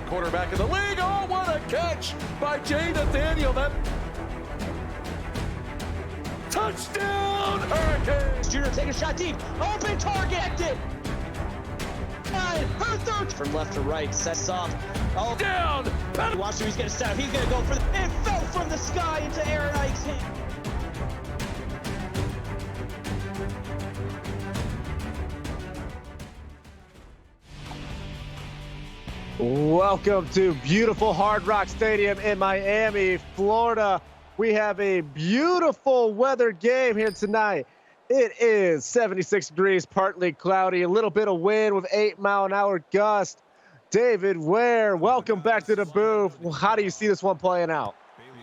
Quarterback of the league. Oh, what a catch by Jay Nathaniel. That touchdown, Hurricanes. Junior take a shot deep. Open target. Her third from left to right. Sets off. Oh, down. Watch who he's going to set up. He's going to go for the. It fell from the sky into Aaron Ike's hand. Welcome to beautiful Hard Rock Stadium in Miami, Florida. We have a beautiful weather game here tonight. It is 76 degrees, partly cloudy, a little bit of wind with 8-mile-an-hour gust. David Ware, welcome back to the booth. How do you see this one playing out?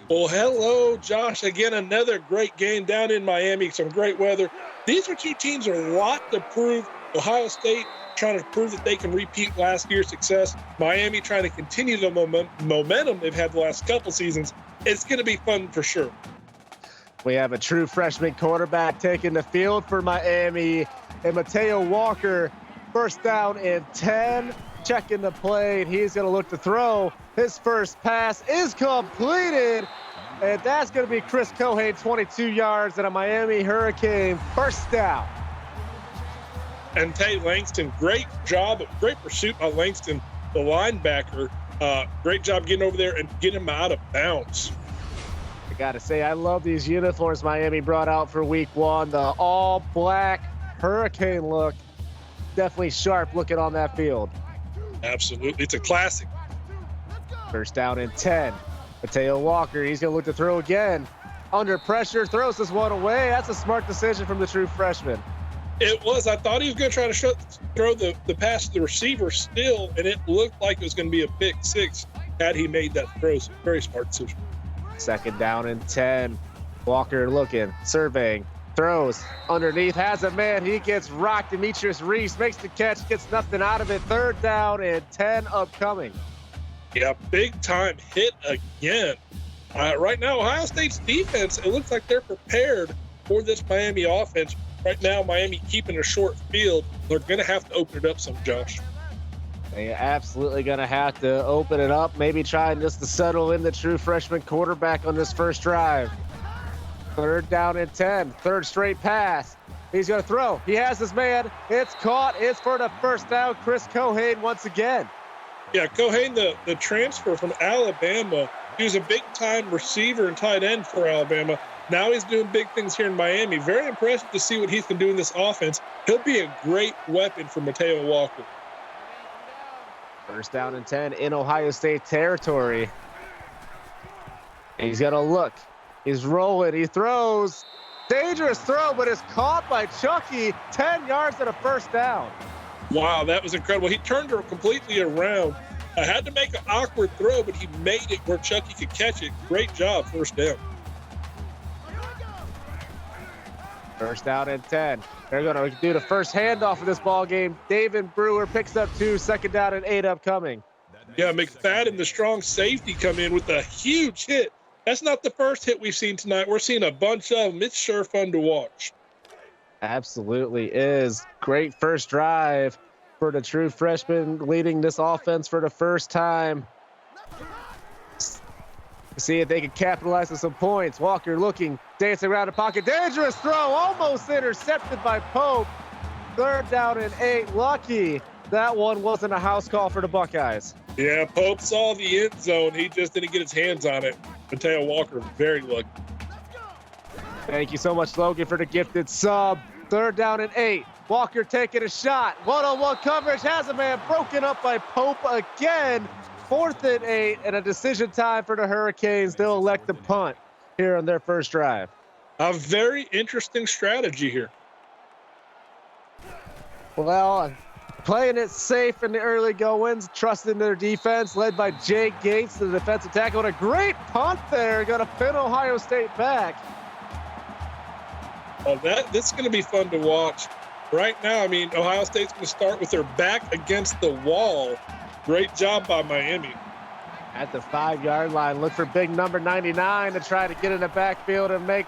Well, hello, Josh. Again, another great game down in Miami. Some great weather. These are two teams with a lot to prove Ohio State trying to prove that they can repeat last year's success. Miami trying to continue the momentum they've had the last couple seasons. It's going to be fun for sure. We have a true freshman quarterback taking the field for Miami, and Mateo Walker, first down and 10, checking the play, and he's going to look to throw. His first pass is completed, and that's going to be Chris Kohane, 22 yards, and a Miami Hurricane first down. And Tay Langston, great job, great pursuit by Langston, the linebacker. Great job getting over there and getting him out of bounds. I got to say, I love these uniforms Miami brought out for week one. The all-black Hurricane look, definitely sharp looking on that field. Absolutely, it's a classic. First down and 10. Mateo Walker, he's going to look to throw again. Under pressure, throws this one away. That's a smart decision from the true freshman. It was. I thought he was going to try to throw the pass to the receiver still, and it looked like it was going to be a pick six had he made that throw. So very smart decision. Second down and 10. Walker looking, surveying, throws underneath, has a man. He gets rocked. Demetrius Reese makes the catch, gets nothing out of it. Third down and 10 upcoming. Yeah, big time hit again. Right now, Ohio State's defense, it looks like they're prepared for this Miami offense. Right now, Miami keeping a short field. They're going to have to open it up some, Josh. They're absolutely going to have to open it up, maybe trying just to settle in the true freshman quarterback on this first drive. Third down and 10, third straight pass. He's going to throw. He has his man. It's caught. It's for the first down. Chris Kohane once again. Yeah, Kohane, the transfer from Alabama, he was a big-time receiver and tight end for Alabama. Now he's doing big things here in Miami. Very impressive to see what he can do in this offense. He'll be a great weapon for Mateo Walker. First down and 10 in Ohio State territory. He's going to look. He's rolling. He throws. Dangerous throw, but it's caught by Chucky. 10 yards and a first down. Wow, that was incredible. He turned her completely around. I had to make an awkward throw, but he made it where Chucky could catch it. Great job, first down. First down and 10. They're going to do the first handoff of this ball game. David Brewer picks up 2, second down and 8 upcoming. Yeah, McFadden, the strong safety, come in with a huge hit. That's not the first hit we've seen tonight. We're seeing a bunch of them. It's sure fun to watch. Absolutely is. Great first drive for the true freshman leading this offense for the first time. See if they can capitalize on some points. Walker looking, dancing around the pocket. Dangerous throw, almost intercepted by Pope. Third down and 8. Lucky that one wasn't a house call for the Buckeyes. Yeah, Pope saw the end zone. He just didn't get his hands on it. Mateo Walker, very lucky. Thank you so much, Logan, for the gifted sub. Third down and 8. Walker taking a shot. One-on-one coverage, has a man broken up by Pope again. 4th and 8, and a decision time for the Hurricanes. They'll elect to punt here on their first drive. A very interesting strategy here. Well, playing it safe in the early go-ins, trusting their defense, led by Jake Gates, the defensive tackle. And a great punt there, going to pin Ohio State back. Well, this is going to be fun to watch. Right now, I mean, Ohio State's going to start with their back against the wall. Great job by Miami. At the 5-yard line, look for big number 99 to try to get in the backfield and make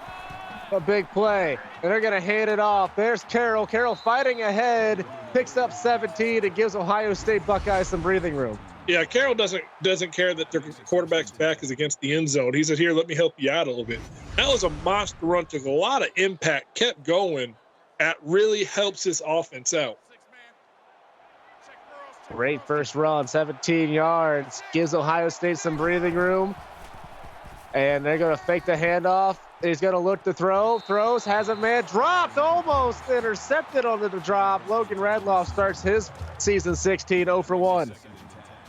a big play. And they're going to hand it off. There's Carroll. Carroll fighting ahead, picks up 17 and gives Ohio State Buckeyes some breathing room. Yeah, Carroll doesn't care that their quarterback's back is against the end zone. He said, here, let me help you out a little bit. That was a monster run, took a lot of impact, kept going. That really helps his offense out. Great first run, 17 yards, gives Ohio State some breathing room. And they're going to fake the handoff. He's going to look to throw, throws, has a man, dropped, almost intercepted on the drop. Logan Radloff starts his season 16, 0 for 1.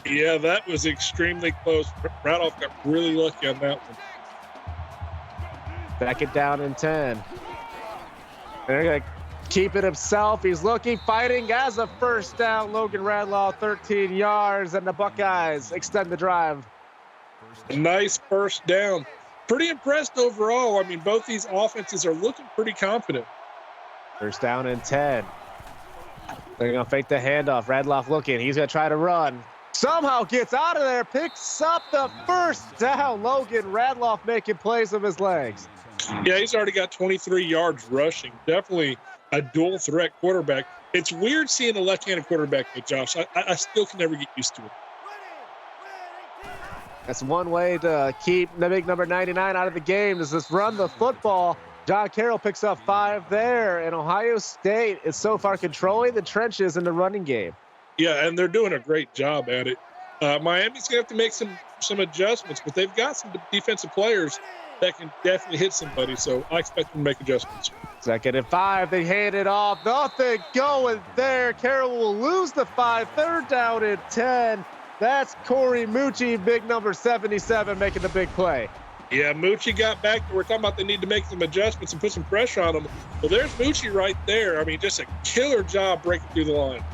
Yeah, that was extremely close. Radloff got really lucky on that one. Second down and 10. They're going to keep it himself. He's looking, fighting as a first down. Logan Radloff, 13 yards, and the Buckeyes extend the drive. Nice first down. Pretty impressed overall. I mean, both these offenses are looking pretty confident. First down and 10. They're going to fake the handoff. Radloff looking. He's going to try to run. Somehow gets out of there, picks up the first down. Logan Radloff making plays with his legs. Yeah, he's already got 23 yards rushing. Definitely a dual threat quarterback. It's weird seeing a left-handed quarterback, but Josh, I still can never get used to it. That's one way to keep the big number 99 out of the game, is just run the football. John Carroll picks up 5 there, and Ohio State is so far controlling the trenches in the running game. Yeah, and they're doing a great job at it. Miami's going to have to make some adjustments, but they've got some defensive players that can definitely hit somebody, so I expect them to make adjustments. 2nd and 5, they hand it off. Nothing going there. Carroll will lose the 5. 3rd down and 10. That's Corey Mucci, big number 77, making the big play. Yeah, Mucci got back. We're talking about they need to make some adjustments and put some pressure on him. Well, there's Mucci right there. I mean, just a killer job breaking through the line.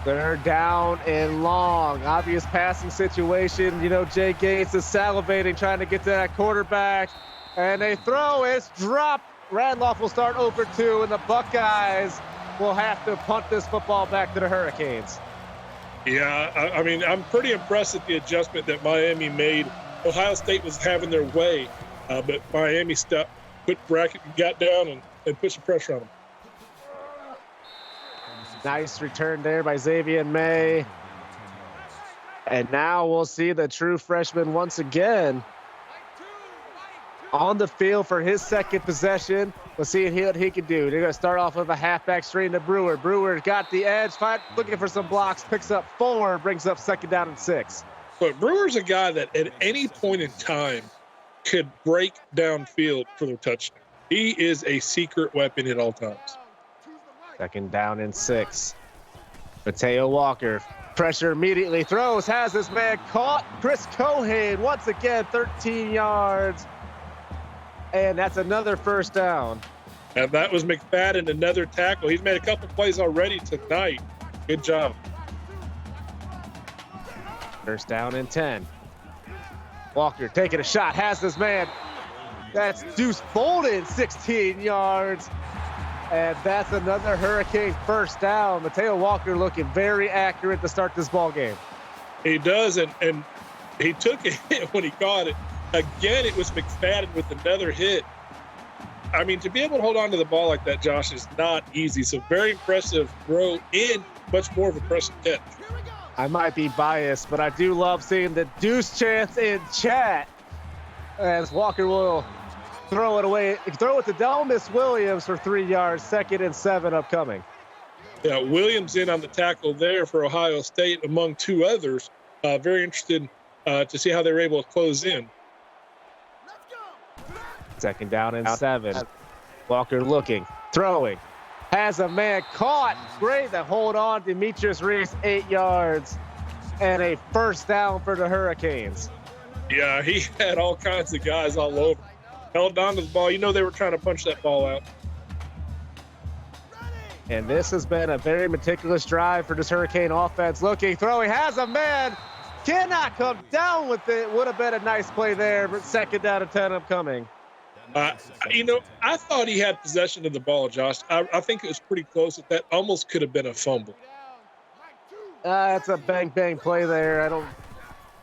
3rd down and long. Obvious passing situation. You know, Jay Gates is salivating, trying to get to that quarterback. And they throw. It's dropped. Radloff will start over 2, and the Buckeyes will have to punt this football back to the Hurricanes. Yeah, I mean, I'm pretty impressed at the adjustment that Miami made. Ohio State was having their way, but Miami put bracket, got down, and put some pressure on them. Nice return there by Xavier May. And now we'll see the true freshman once again on the field for his 2nd possession. We'll see what he can do. They're going to start off with a halfback screen to Brewer. Brewer got the edge, looking for some blocks, picks up 4, brings up 2nd down and 6. But Brewer's a guy that at any point in time could break downfield for the touchdown. He is a secret weapon at all times. 2nd down and 6. Mateo Walker, pressure immediately, throws, has his man caught. Chris Cohane, once again, 13 yards. And that's another 1st down. And that was McFadden, another tackle. He's made a couple plays already tonight. Good job. 1st down and 10. Walker taking a shot, has his man. That's Deuce Bolden, 16 yards. And that's another Hurricane 1st down. Mateo Walker looking very accurate to start this ball game. He does, and he took a hit when he caught it. Again, it was McFadden with another hit. I mean, to be able to hold on to the ball like that, Josh, is not easy. So very impressive throw and much more of a impressive catch. I might be biased, but I do love seeing the Deuce chance in chat as Walker will throw it away. Throw it to Delmas Williams for 3 yards. 2nd and 7 upcoming. Yeah, Williams in on the tackle there for Ohio State among 2 others. Very interested to see how they were able to close in. 2nd down and 7. Walker looking, throwing, has a man caught. Great to hold on. Demetrius Reese, 8 yards, and a 1st down for the Hurricanes. Yeah, he had all kinds of guys all over. Held on to the ball. You know they were trying to punch that ball out. And this has been a very meticulous drive for this Hurricane offense. Looking, throwing, has a man, cannot come down with it. Would have been a nice play there, but 2nd down and 10 upcoming. You know, I thought he had possession of the ball, Josh. I think it was pretty close. That almost could have been a fumble. It's a bang play there.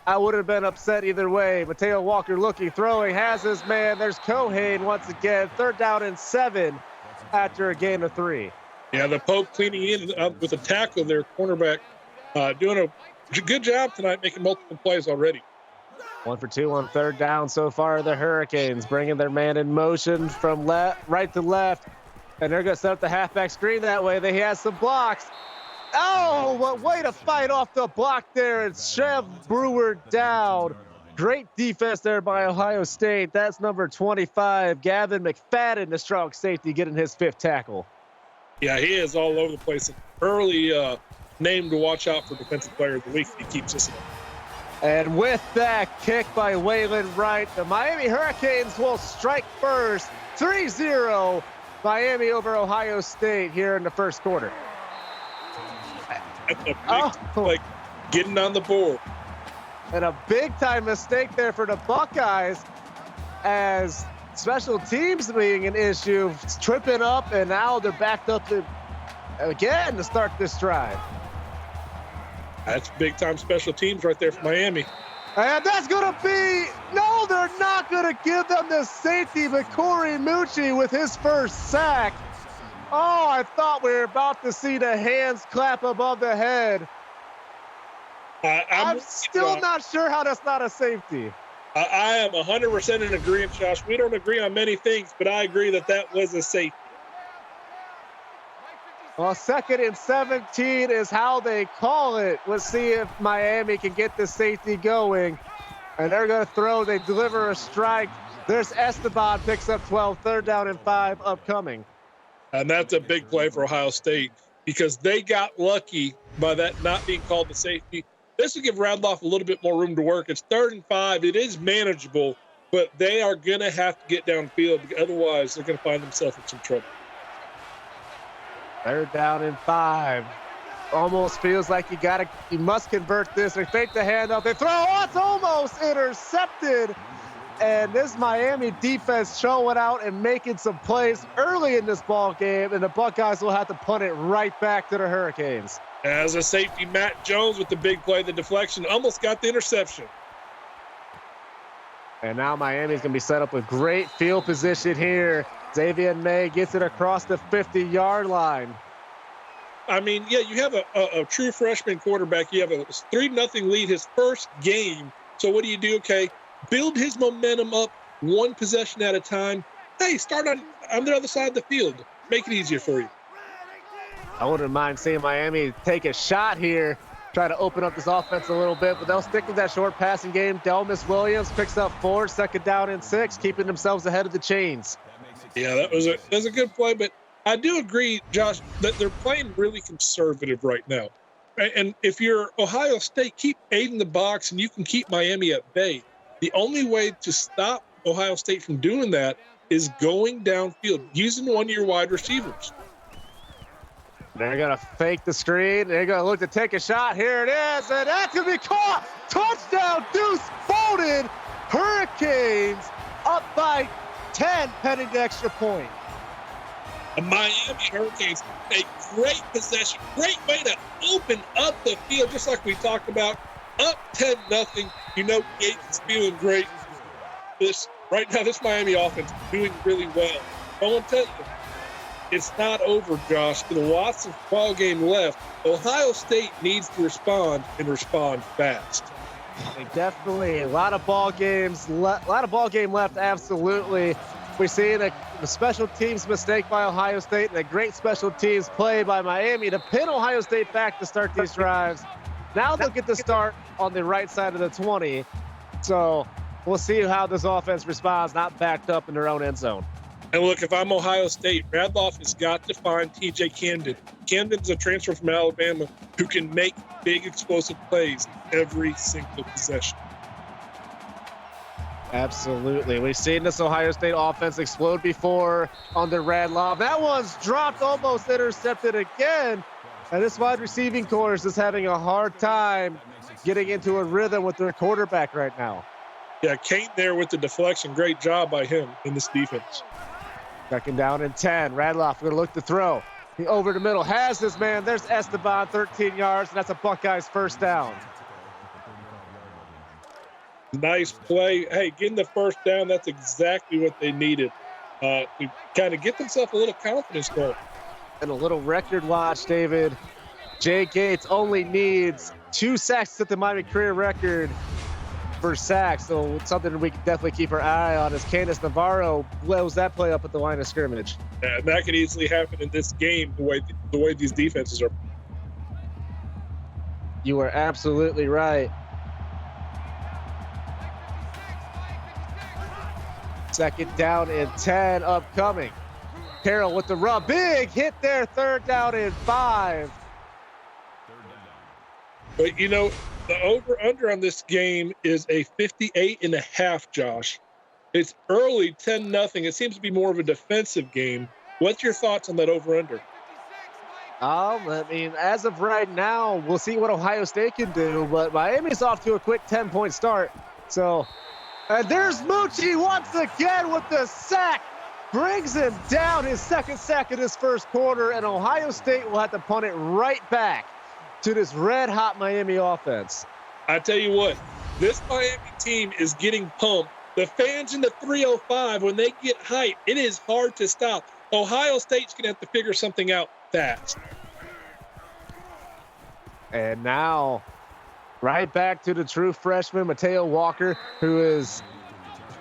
I would have been upset either way. Mateo Walker looking, throwing, has his man. There's Cohane once again. 3rd down and 7 after a gain of 3. Yeah, the Pope cleaning in with a tackle there, cornerback, doing a good job tonight, making multiple plays already. 1 for 2 on 3rd down so far. The Hurricanes bringing their man in motion from right to left, and they're going to set up the halfback screen that way. He has some blocks. Oh, what way to fight off the block there and shove Brewer down. Great defense there by Ohio State. That's number 25, Gavin McFadden, the strong safety, getting his 5th tackle. Yeah, he is all over the place. An early name to watch out for Defensive Player of the Week. He keeps us in. And with that kick by Waylon Wright, the Miami Hurricanes will strike first. 3-0, Miami over Ohio State here in the 1st quarter. That's a big, getting on the board. And a big-time mistake there for the Buckeyes as special teams being an issue, tripping up, and now they're backed up to again to start this drive. That's big-time special teams right there for Miami. And that's going to be, no, they're not going to give them the safety, but Corey Mucci with his first sack. Oh, I thought we were about to see the hands clap above the head. I'm still not sure how that's not a safety. I am 100% in agreement, Josh. We don't agree on many things, but I agree that that was a safety. Well, 2nd and 17 is how they call it. Let's see if Miami can get the safety going. And they're going to throw. They deliver a strike. There's Esteban, picks up 12, 3rd down and 5 upcoming. And that's a big play for Ohio State because they got lucky by that not being called the safety. This will give Radloff a little bit more room to work. It's 3rd and 5. It is manageable, but they are going to have to get downfield. Otherwise, they're going to find themselves in some trouble. 3rd down and 5. Almost feels like you must convert this. They fake the handoff. They throw. Oh, it's almost intercepted. And this Miami defense showing out and making some plays early in this ball game, and the Buckeyes will have to punt it right back to the Hurricanes. As a safety, Matt Jones with the big play, the deflection, almost got the interception. And now Miami's going to be set up with great field position here. Xavier May gets it across the 50-yard line. I mean, yeah, you have a true freshman quarterback. You have a 3-0 lead, his first game. So what do? Okay, build his momentum up one possession at a time. Hey, start on the other side of the field. Make it easier for you. I wouldn't mind seeing Miami take a shot here, try to open up this offense a little bit, but they'll stick with that short passing game. Delmas Williams picks up 4, 2nd down and 6, keeping themselves ahead of the chains. Yeah, that was a good play, but I do agree, Josh, that they're playing really conservative right now. And if you're Ohio State, keep 8 in the box and you can keep Miami at bay. The only way to stop Ohio State from doing that is going downfield, using one of your wide receivers. They're going to fake the screen. They're going to look to take a shot. Here it is, and that's going to be caught. Touchdown, Deuce Bolden. Hurricanes up by 10, pending the extra point. The Miami Hurricanes, a great possession, great way to open up the field, just like we talked about. Up 10-0. You know, Gates is feeling great. Right now, this Miami offense is doing really well. I want to tell you, it's not over, Josh. There's lots of ball game left. Ohio State needs to respond and respond fast. Definitely a lot of ball games, game left. Absolutely. We're seeing a special teams mistake by Ohio State and a great special teams play by Miami to pin Ohio State back to start these drives. Now they'll get the start on the right side of the 20. So we'll see how this offense responds, not backed up in their own end zone. And look, if I'm Ohio State, Radloff has got to find T.J. Camden. Camden's a transfer from Alabama who can make big explosive plays every single possession. Absolutely. We've seen this Ohio State offense explode before under Radloff. That one's dropped, almost intercepted again. And this wide receiving corps is just having a hard time getting into a rhythm with their quarterback right now. Yeah, Kane there with the deflection. Great job by him in this defense. 2nd down and 10. Radloff going to look to throw. He over the middle has this man. There's Esteban, 13 yards, and that's a Buckeyes 1st down. Nice play. Hey, getting the 1st down, that's exactly what they needed to kind of get themselves a little confidence going. And a little record watch, David. Jay Gates only needs 2 sacks at the Miami career record for sacks, so it's something we can definitely keep our eye on as Candace Navarro blows that play up at the line of scrimmage. Yeah, and that could easily happen in this game, the way these defenses are. You are absolutely right. 2nd down and 10 upcoming. Carroll with the rub. Big hit there, 3rd down and 5. But, you know, the over-under on this game is a 58.5, Josh. It's early, 10-0. It seems to be more of a defensive game. What's your thoughts on that over-under? I mean, as of right now, we'll see what Ohio State can do, but Miami's off to a quick 10-point start. So, and there's Mucci once again with the sack. brings him down, his second sack in his first quarter, and Ohio State will have to punt it right back to this red-hot Miami offense. I tell you what, this Miami team is getting pumped. The fans in the 305, when they get hyped, it is hard to stop. Ohio State's going to have to figure something out fast. And now, right back to the true freshman, Mateo Walker, who has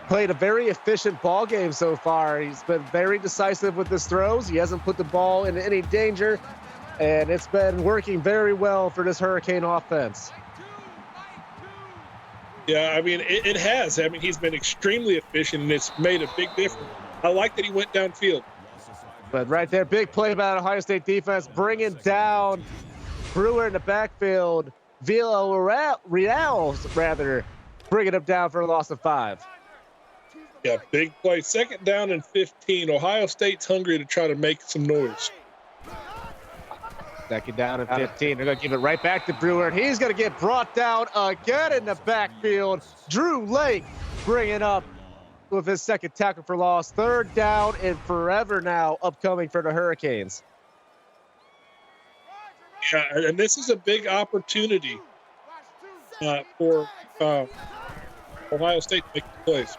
played a very efficient ball game so far. He's been very decisive with his throws. He hasn't put the ball in any danger, and it's been working very well for this Hurricane offense. Yeah, I mean, it has. I mean, he's been extremely efficient, and it's made a big difference. I like that he went downfield. But right there, big play by the Ohio State defense, bringing down Brewer in the backfield. Villarreal, rather, bringing him down for a loss of 5. Yeah, big play. 2nd down and 15. Ohio State's hungry to try to make some noise. 2nd down and 15. They're going to give it right back to Brewer, and he's going to get brought down again in the backfield. Drew Lake bringing up with his 2nd tackle for loss. 3rd down and forever now upcoming for the Hurricanes. Yeah, and this is a big opportunity for Ohio State to make the plays.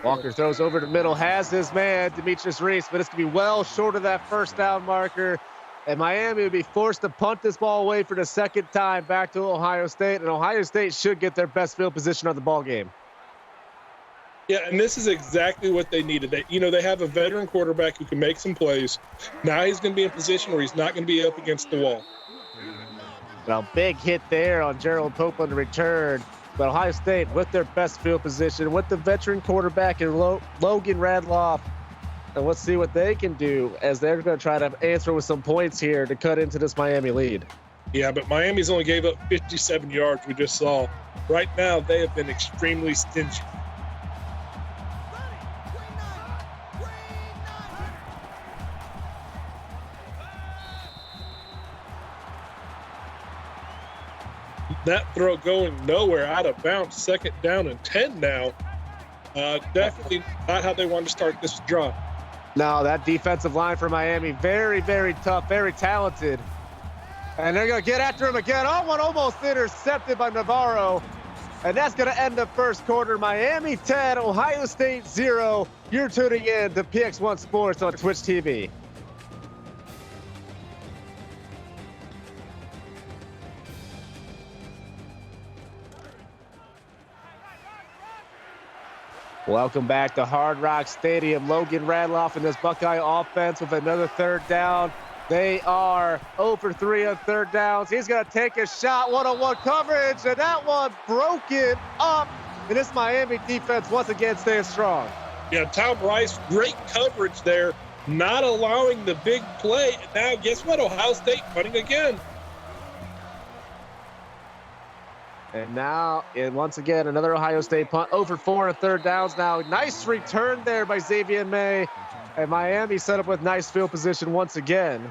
Walker throws over the middle, has his man, Demetrius Reese, but it's going to be well short of that 1st down marker. And Miami would be forced to punt this ball away for the 2nd time back to Ohio State. And Ohio State should get their best field position of the ball game. Yeah, and this is exactly what they needed. They have a veteran quarterback who can make some plays. Now he's going to be in a position where he's not going to be up against the wall. Well, big hit there on Gerald Pope on the return. But Ohio State, with their best field position, with the veteran quarterback and Logan Radloff, and let's see what they can do as they're going to try to answer with some points here to cut into this Miami lead. Yeah, but Miami's only gave up 57 yards, we just saw. Right now, they have been extremely stingy. That throw going nowhere, out of bounds, 2nd down and 10 now. Definitely not how they wanted to start this drive. No, that defensive line for Miami, very, very tough, very talented. And they're going to get after him again. Oh, one almost intercepted by Navarro. And that's going to end the first quarter. Miami 10, Ohio State 0. You're tuning in to PX1 Sports on Twitch TV. Welcome back to Hard Rock Stadium. Logan Radloff and this Buckeye offense with another 3rd down. They are 0 for 3 on 3rd downs. He's going to take a shot, one-on-one coverage, and that one broken up. And this Miami defense once again staying strong. Yeah, Tom Rice, great coverage there, not allowing the big play. And now, guess what? Ohio State punting again. And now, once again, another Ohio State punt. 0 for 4 on 3rd downs now. Nice return there by Xavier May. And Miami set up with nice field position once again.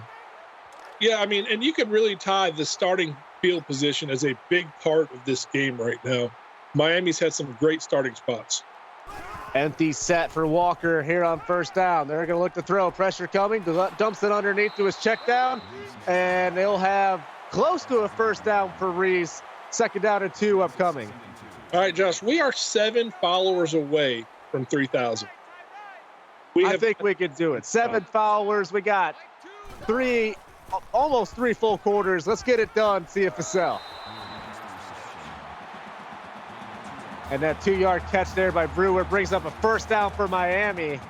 Yeah, I mean, and you can really tie the starting field position as a big part of this game right now. Miami's had some great starting spots. Empty set for Walker here on 1st down. They're going to look to throw. Pressure coming. Dumps it underneath to his check down. And they'll have close to a 1st down for Reese. 2nd down and 2 upcoming. All right, Josh, we are 7 followers away from 3,000. I think we can do it. 7 followers. We got almost 3 full quarters. Let's get it done, CFSL. And that 2-yard catch there by Brewer brings up a 1st down for Miami.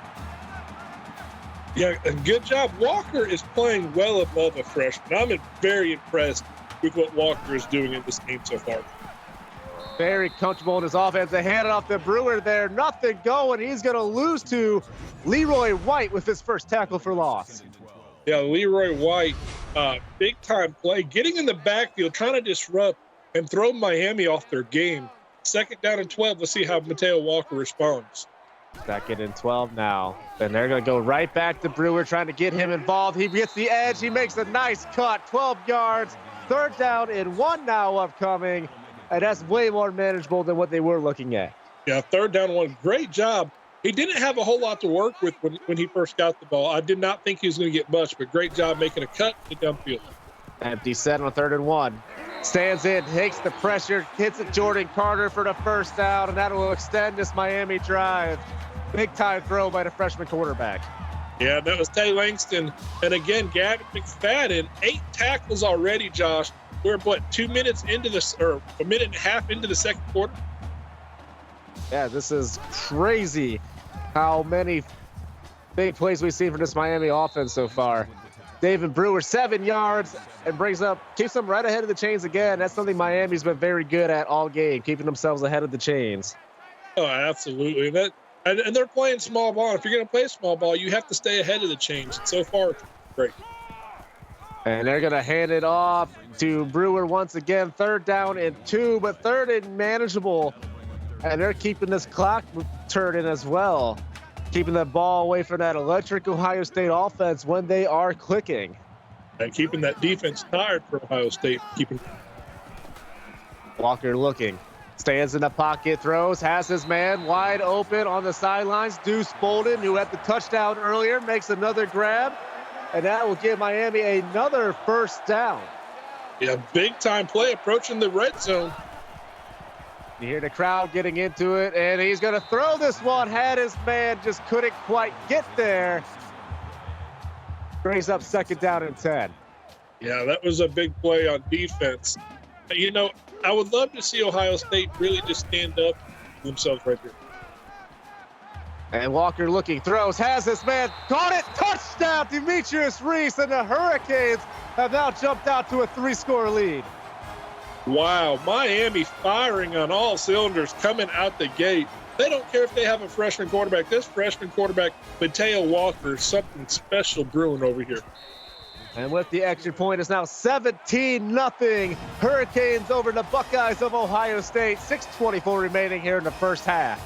Yeah, good job. Walker is playing well above a freshman. I'm very impressed with what Walker is doing in this game so far. Very comfortable in his offense. They hand it off to Brewer there. Nothing going. He's going to lose to Leroy White with his 1st tackle for loss. Yeah, Leroy White, big time play. Getting in the backfield, trying to disrupt and throw Miami off their game. 2nd down and 12. Let's see how Mateo Walker responds. 2nd and 12 now. And they're going to go right back to Brewer, trying to get him involved. He gets the edge. He makes a nice cut. 12 yards. 3rd down and 1 now upcoming. And that's way more manageable than what they were looking at. Yeah, 3rd down and 1. Great job he didn't have a whole lot to work with when he first got the ball. I did not think he was going to get much, but great job making a cut to the downfield. Empty set on 3rd and 1. Stands in, takes the pressure, hits it Jordan Carter for the first down, and that will extend this Miami drive. Big time throw by the freshman quarterback. Yeah, that was Tay Langston. And again, Gavin McFadden, 8 tackles already, Josh. We're, 2 minutes into this, or a minute and a half into the second quarter? Yeah, this is crazy how many big plays we've seen from this Miami offense so far. David Brewer, 7 yards, and keeps them right ahead of the chains again. That's something Miami's been very good at all game, keeping themselves ahead of the chains. Oh, absolutely. And they're playing small ball. If you're going to play small ball, you have to stay ahead of the chains. So far, it's great. And they're going to hand it off to Brewer once again. 3rd down and 2, but 3rd and manageable. And they're keeping this clock turning as well, keeping the ball away from that electric Ohio State offense when they are clicking. And keeping that defense tired for Ohio State. Walker looking. Stands in the pocket, throws, has his man wide open on the sidelines. Deuce Bolden, who had the touchdown earlier, makes another grab, and that will give Miami another first down. Yeah, big-time play approaching the red zone. You hear the crowd getting into it, and he's going to throw this one. Had his man, just couldn't quite get there. Brings up 2nd down and 10. Yeah, that was a big play on defense. You know, I would love to see Ohio State really just stand up themselves right there. And Walker looking, throws, has his man, caught it, touchdown, Demetrius Reese, and the Hurricanes have now jumped out to a 3-score lead. Wow, Miami firing on all cylinders coming out the gate. They don't care if they have a freshman quarterback. This freshman quarterback, Mateo Walker, something special brewing over here. And with the extra point, it's now 17-0. Hurricanes over the Buckeyes of Ohio State. 6:24 remaining here in the first half.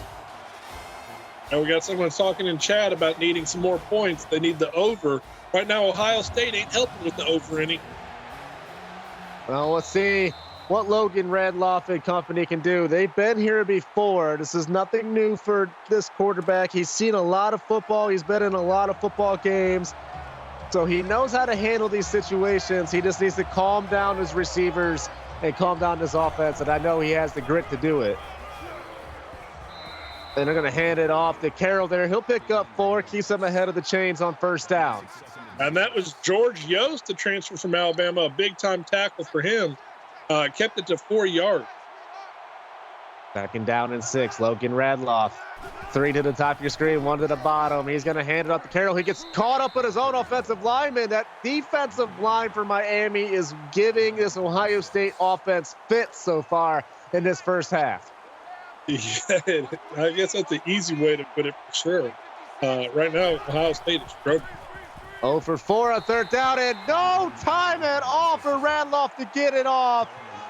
And we got someone talking in chat about needing some more points. They need the over. Right now, Ohio State ain't helping with the over any. Well, let's see what Logan Radloff and company can do. They've been here before. This is nothing new for this quarterback. He's seen a lot of football. He's been in a lot of football games. So he knows how to handle these situations. He just needs to calm down his receivers and calm down his offense, and I know he has the grit to do it. And they're going to hand it off to Carroll there. He'll pick up 4, keeps them ahead of the chains on first down. And that was George Yost, the transfer from Alabama, a big-time tackle for him. Kept it to 4 yards. 2nd down and 6, Logan Radloff. 3 to the top of your screen, 1 to the bottom. He's going to hand it off to Carroll. He gets caught up with his own offensive lineman. That defensive line for Miami is giving this Ohio State offense fits so far in this first half. Yeah, I guess that's the easy way to put it for sure. Right now, Ohio State is struggling. 0 for 4 on 3rd down, and no time at all for Radloff to get it off.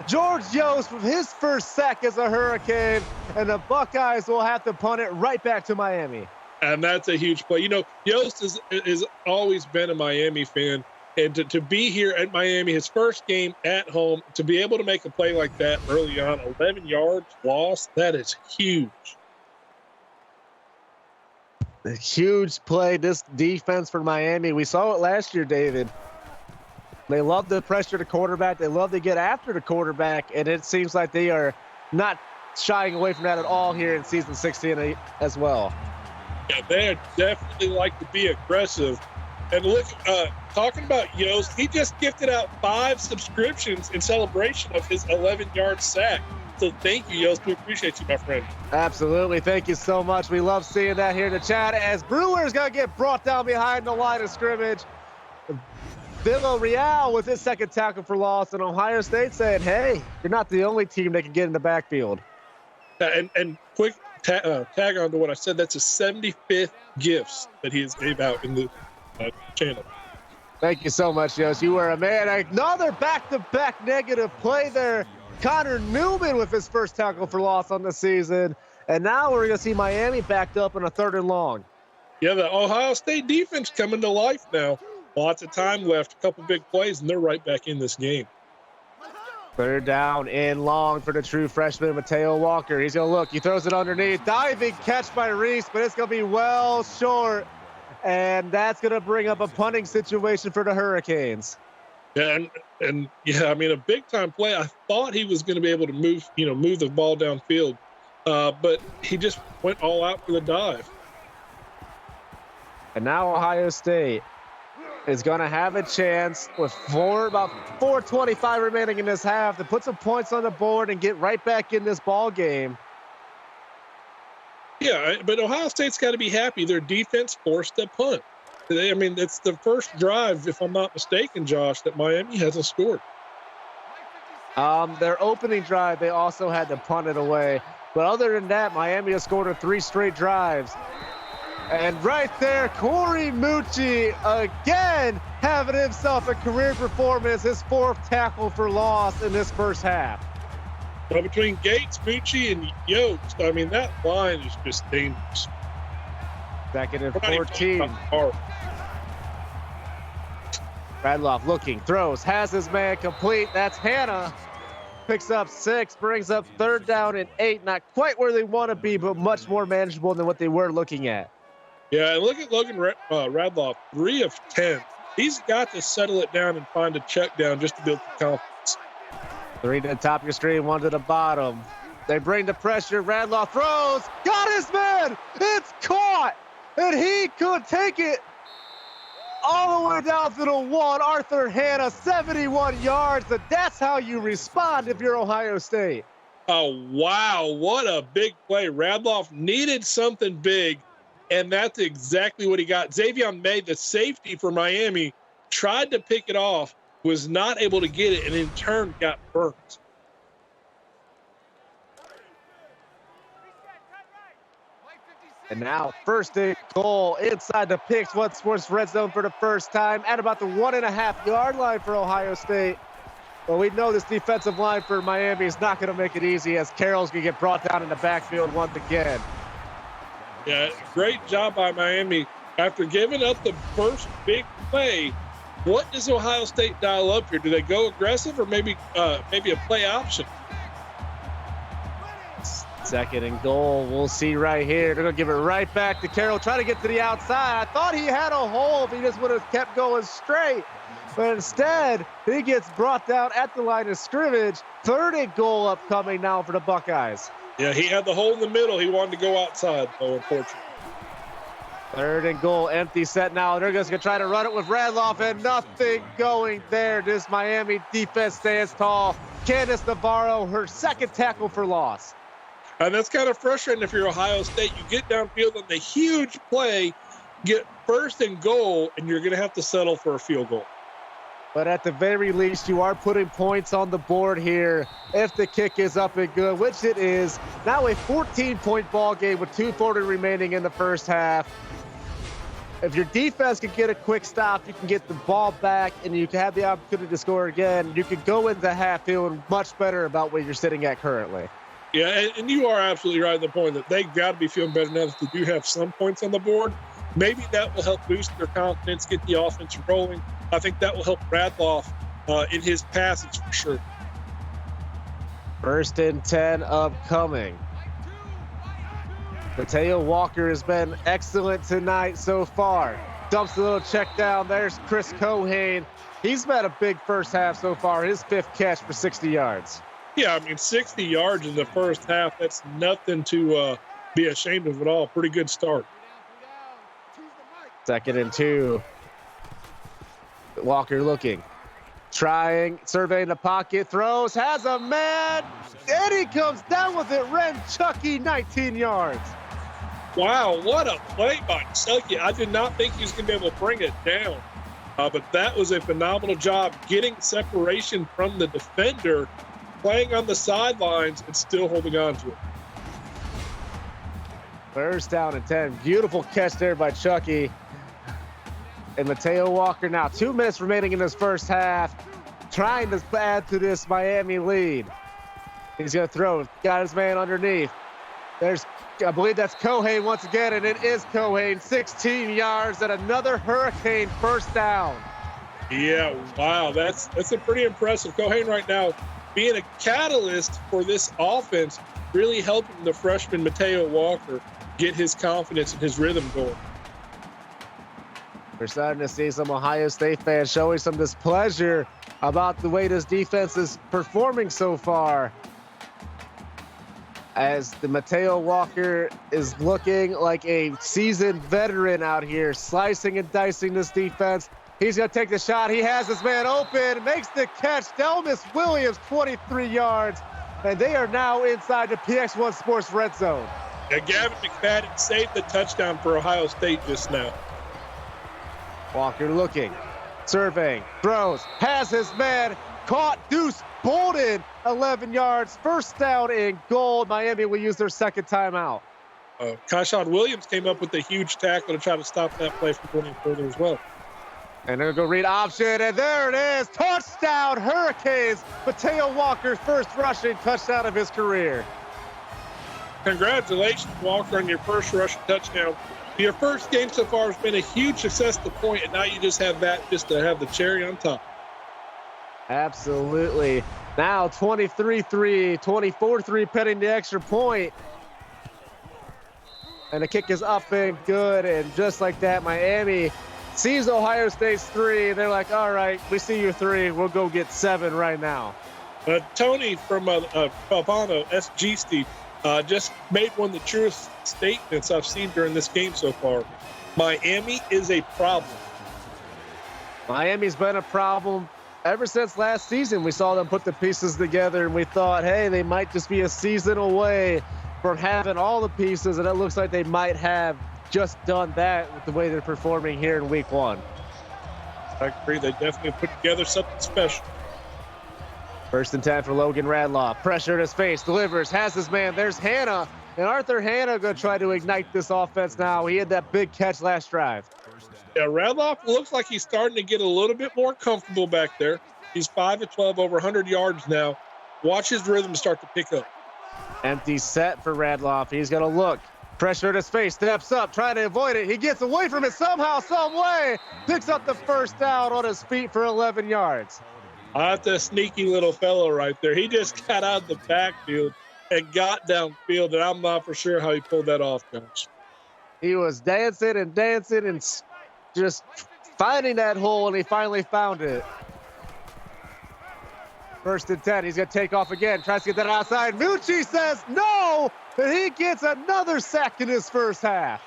George Yost with his first sack as a Hurricane, and the Buckeyes will have to punt it right back to Miami. And that's a huge play. You know, Yost is always been a Miami fan, and to be here at Miami, his first game at home, to be able to make a play like that early on, 11 yards lost, that is huge. A huge play, this defense for Miami. We saw it last year, David. They love to pressure the quarterback. They love to get after the quarterback, and it seems like they are not shying away from that at all here in season 16 as well. Yeah, they definitely like to be aggressive. And look, talking about Yost, he just gifted out 5 subscriptions in celebration of his 11-yard sack. So thank you, Yost. We appreciate you, my friend. Absolutely. Thank you so much. We love seeing that here in the chat as Brewer's going to get brought down behind the line of scrimmage. Villarreal with his 2nd tackle for loss, and Ohio State saying, hey, you're not the only team that can get in the backfield. And quick tag on to what I said, that's his 75th gifts that he has gave out in the channel. Thank you so much, Yost. You were a man. Another back-to-back negative play there. Connor Newman with his first tackle for loss on the season. And now we're going to see Miami backed up in a 3rd and long. Yeah, the Ohio State defense coming to life now. Lots of time left, a couple big plays, and they're right back in this game. Third down and long for the true freshman, Mateo Walker. He's going to look. He throws it underneath. Diving catch by Reese, but it's going to be well short. And that's going to bring up a punting situation for the Hurricanes. Yeah, and yeah, I mean, a big-time play. I thought he was going to be able to move the ball downfield, but he just went all out for the dive. And now Ohio State is going to have a chance with about 4:25 remaining in this half to put some points on the board and get right back in this ball game. Yeah, but Ohio State's got to be happy. Their defense forced that punt. I mean, it's the first drive, if I'm not mistaken, Josh, that Miami hasn't scored. Their opening drive, they also had to punt it away. But other than that, Miami has scored on 3 straight drives. And right there, Corey Mucci again having himself a career performance, his 4th tackle for loss in this first half. But between Gates, Mucci, and Yost, I mean, that line is just dangerous. Second and 14. Radloff looking, throws, has his man complete. That's Hannah. Picks up 6, brings up 3rd down and 8. Not quite where they want to be, but much more manageable than what they were looking at. Yeah, and look at Logan Radloff, 3 of 10. He's got to settle it down and find a check down just to build the confidence. 3 to the top of your screen, 1 to the bottom. They bring the pressure. Radloff throws. Got his man. It's caught. And he could take it all the way down to the 1. Arthur Hanna, 71 yards. And that's how you respond if you're Ohio State. Oh, wow. What a big play. Radloff needed something big, and that's exactly what he got. Xavion May, the safety for Miami, tried to pick it off, was not able to get it, and in turn got burnt. And now, first and goal inside the picks. What's red zone for the first time at about the 1.5-yard line for Ohio State. But we know this defensive line for Miami is not going to make it easy, as Carroll's going to get brought down in the backfield once again. Yeah, great job by Miami. After giving up the first big play, what does Ohio State dial up here? Do they go aggressive or maybe a play option? Second and goal, we'll see right here. They're going to give it right back to Carroll, trying to get to the outside. I thought he had a hole if he just would have kept going straight. But instead, he gets brought down at the line of scrimmage. 3rd and goal upcoming now for the Buckeyes. Yeah, he had the hole in the middle. He wanted to go outside, though, unfortunately. 3rd and goal, empty set now. They're just going to try to run it with Radloff, and nothing going there. This Miami defense stands tall. Candace Navarro, her 2nd tackle for loss. And that's kind of frustrating if you're Ohio State. You get downfield on the huge play, get 1st and goal, and you're going to have to settle for a field goal. But at the very least, you are putting points on the board here if the kick is up and good, which it is. Now a 14-point ball game with 2:40 remaining in the first half. If your defense can get a quick stop, you can get the ball back, and you can have the opportunity to score again. You can go into half feeling much better about where you're sitting at currently. Yeah, and you are absolutely right at the point that they've got to be feeling better now that they do have some points on the board. Maybe that will help boost their confidence, get the offense rolling. I think that will help Radloff in his passes for sure. 1st and 10 upcoming. Mateo Walker has been excellent tonight so far. Dumps a little check down. There's Chris Cohane. He's had a big first half so far. His 5th catch for 60 yards. Yeah, I mean, 60 yards in the first half, that's nothing to be ashamed of at all. Pretty good start. 2nd and 2. Walker looking, trying, surveying the pocket, throws, has a man, and he comes down with it. Ren Chucky, 19 yards. Wow, what a play by Chucky. I did not think he was going to be able to bring it down. But that was a phenomenal job getting separation from the defender, playing on the sidelines, and still holding on to it. 1st down and 10. Beautiful catch there by Chucky. And Mateo Walker now 2 minutes remaining in this first half, trying to add to this Miami lead. He's going to throw. Got his man underneath. There's, I believe that's Cohane once again, and it is Cohane. 16 yards and another Hurricane 1st down. Yeah, wow, that's a pretty impressive. Cohane right now being a catalyst for this offense, really helping the freshman Mateo Walker get his confidence and his rhythm going. We're starting to see some Ohio State fans showing some displeasure about the way this defense is performing so far, as the Mateo Walker is looking like a seasoned veteran out here, slicing and dicing this defense. He's going to take the shot. He has his man open, makes the catch. Delmas Williams, 23 yards, and they are now inside the PX1 Sports red zone. Yeah, Gavin McFadden saved the touchdown for Ohio State just now. Walker looking, surveying, throws, has his man, caught. Deuce Bolden, 11 yards, first down and goal. Miami will use their second timeout. Kyshawn Williams came up with a huge tackle to try to stop that play from going further as well. And they're going to read option, and there it is. Touchdown, Hurricanes. Mateo Walker, first rushing touchdown of his career. Congratulations, Walker, on your first rushing touchdown. Your first game so far has been a huge success to the point, and now you just have that just to have the cherry on top. Absolutely. Now 23-3, 24-3 pending the extra point. And the kick is up and good, and just like that, Miami sees Ohio State's 3, and they're like, all right, we see your 3. We'll go get 7 right now. Tony from Papano, SG Steve, just made one of the truest statements I've seen during this game so far. Miami is a problem. Miami's been a problem ever since last season. We saw them put the pieces together, and we thought, hey, they might just be a season away from having all the pieces, and it looks like they might have just done that with the way they're performing here in week 1. I agree. They definitely put together something special. First and 10 for Logan Radloff. Pressure in his face, delivers, has his man. There's Hanna, and Arthur Hanna going to try to ignite this offense now. He had that big catch last drive. Yeah, Radloff looks like he's starting to get a little bit more comfortable back there. He's 5 of 12, over 100 yards now. Watch his rhythm start to pick up. Empty set for Radloff. He's going to look. Pressure in his face, steps up, trying to avoid it. He gets away from it somehow, some way. Picks up the first down on his feet for 11 yards. That's a sneaky little fellow right there. He just got out of the backfield and got downfield, and I'm not for sure how he pulled that off, Coach. He was dancing and just finding that hole, and he finally found it. First and 10, he's going to take off again, tries to get that outside. Mucci says no, and he gets another sack in his first half.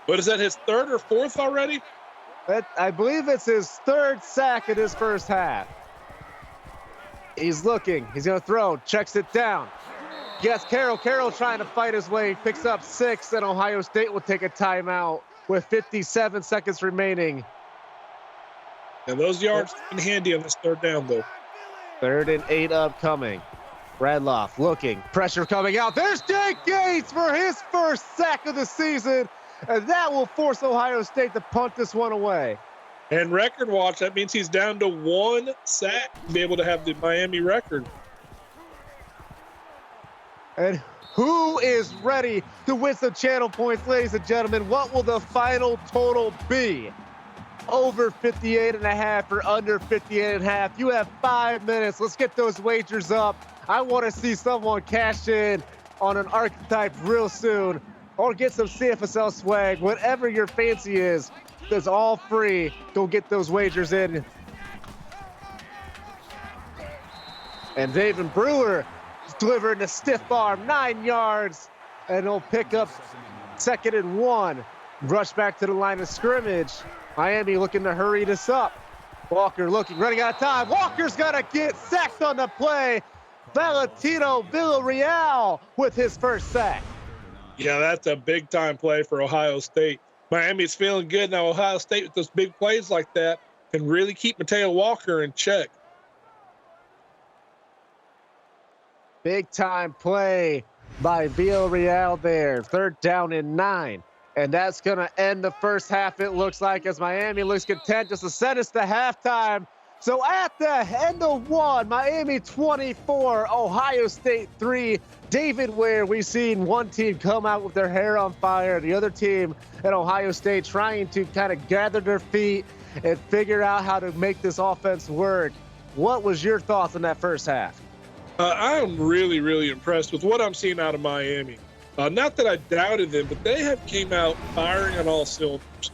What is that, his 3rd or 4th already? I believe it's his 3rd sack in his first half. He's looking, he's going to throw, checks it down. Yes, Carroll trying to fight his way, picks up 6, and Ohio State will take a timeout with 57 seconds remaining. And those yards in handy on this 3rd down, though. 3rd and 8 upcoming. Radloff looking, pressure coming out. There's Jake Gates for his first sack of the season, and that will force Ohio State to punt this one away. And record watch, that means he's down to 1 sack to be able to have the Miami record. And who is ready to win some channel points, ladies and gentlemen? What will the final total be? Over 58.5 or under 58.5. You have 5 minutes. Let's get those wagers up. I want to see someone cash in on an archetype real soon, or get some CFSL swag. Whatever your fancy is, it's all free. Go get those wagers in. And David Brewer delivering a stiff arm, 9 yards, and he'll pick up 2nd and 1. Rush back to the line of scrimmage. Miami looking to hurry this up. Walker looking, running out of time. Walker's got to get sacked on the play. Valentino Villarreal with his first sack. Yeah, that's a big-time play for Ohio State. Miami's feeling good now. Ohio State with those big plays like that can really keep Mateo Walker in check. Big-time play by Villarreal there. 3rd down and 9. And that's going to end the first half, it looks like, as Miami looks content just to send us to halftime. So at the end of 1, Miami 24, Ohio State 3. David Ware, we've seen one team come out with their hair on fire, the other team at Ohio State trying to kind of gather their feet and figure out how to make this offense work. What was your thoughts on that first half? I am really, really impressed with what I'm seeing out of Miami. Not that I doubted them, but they have came out firing on all cylinders.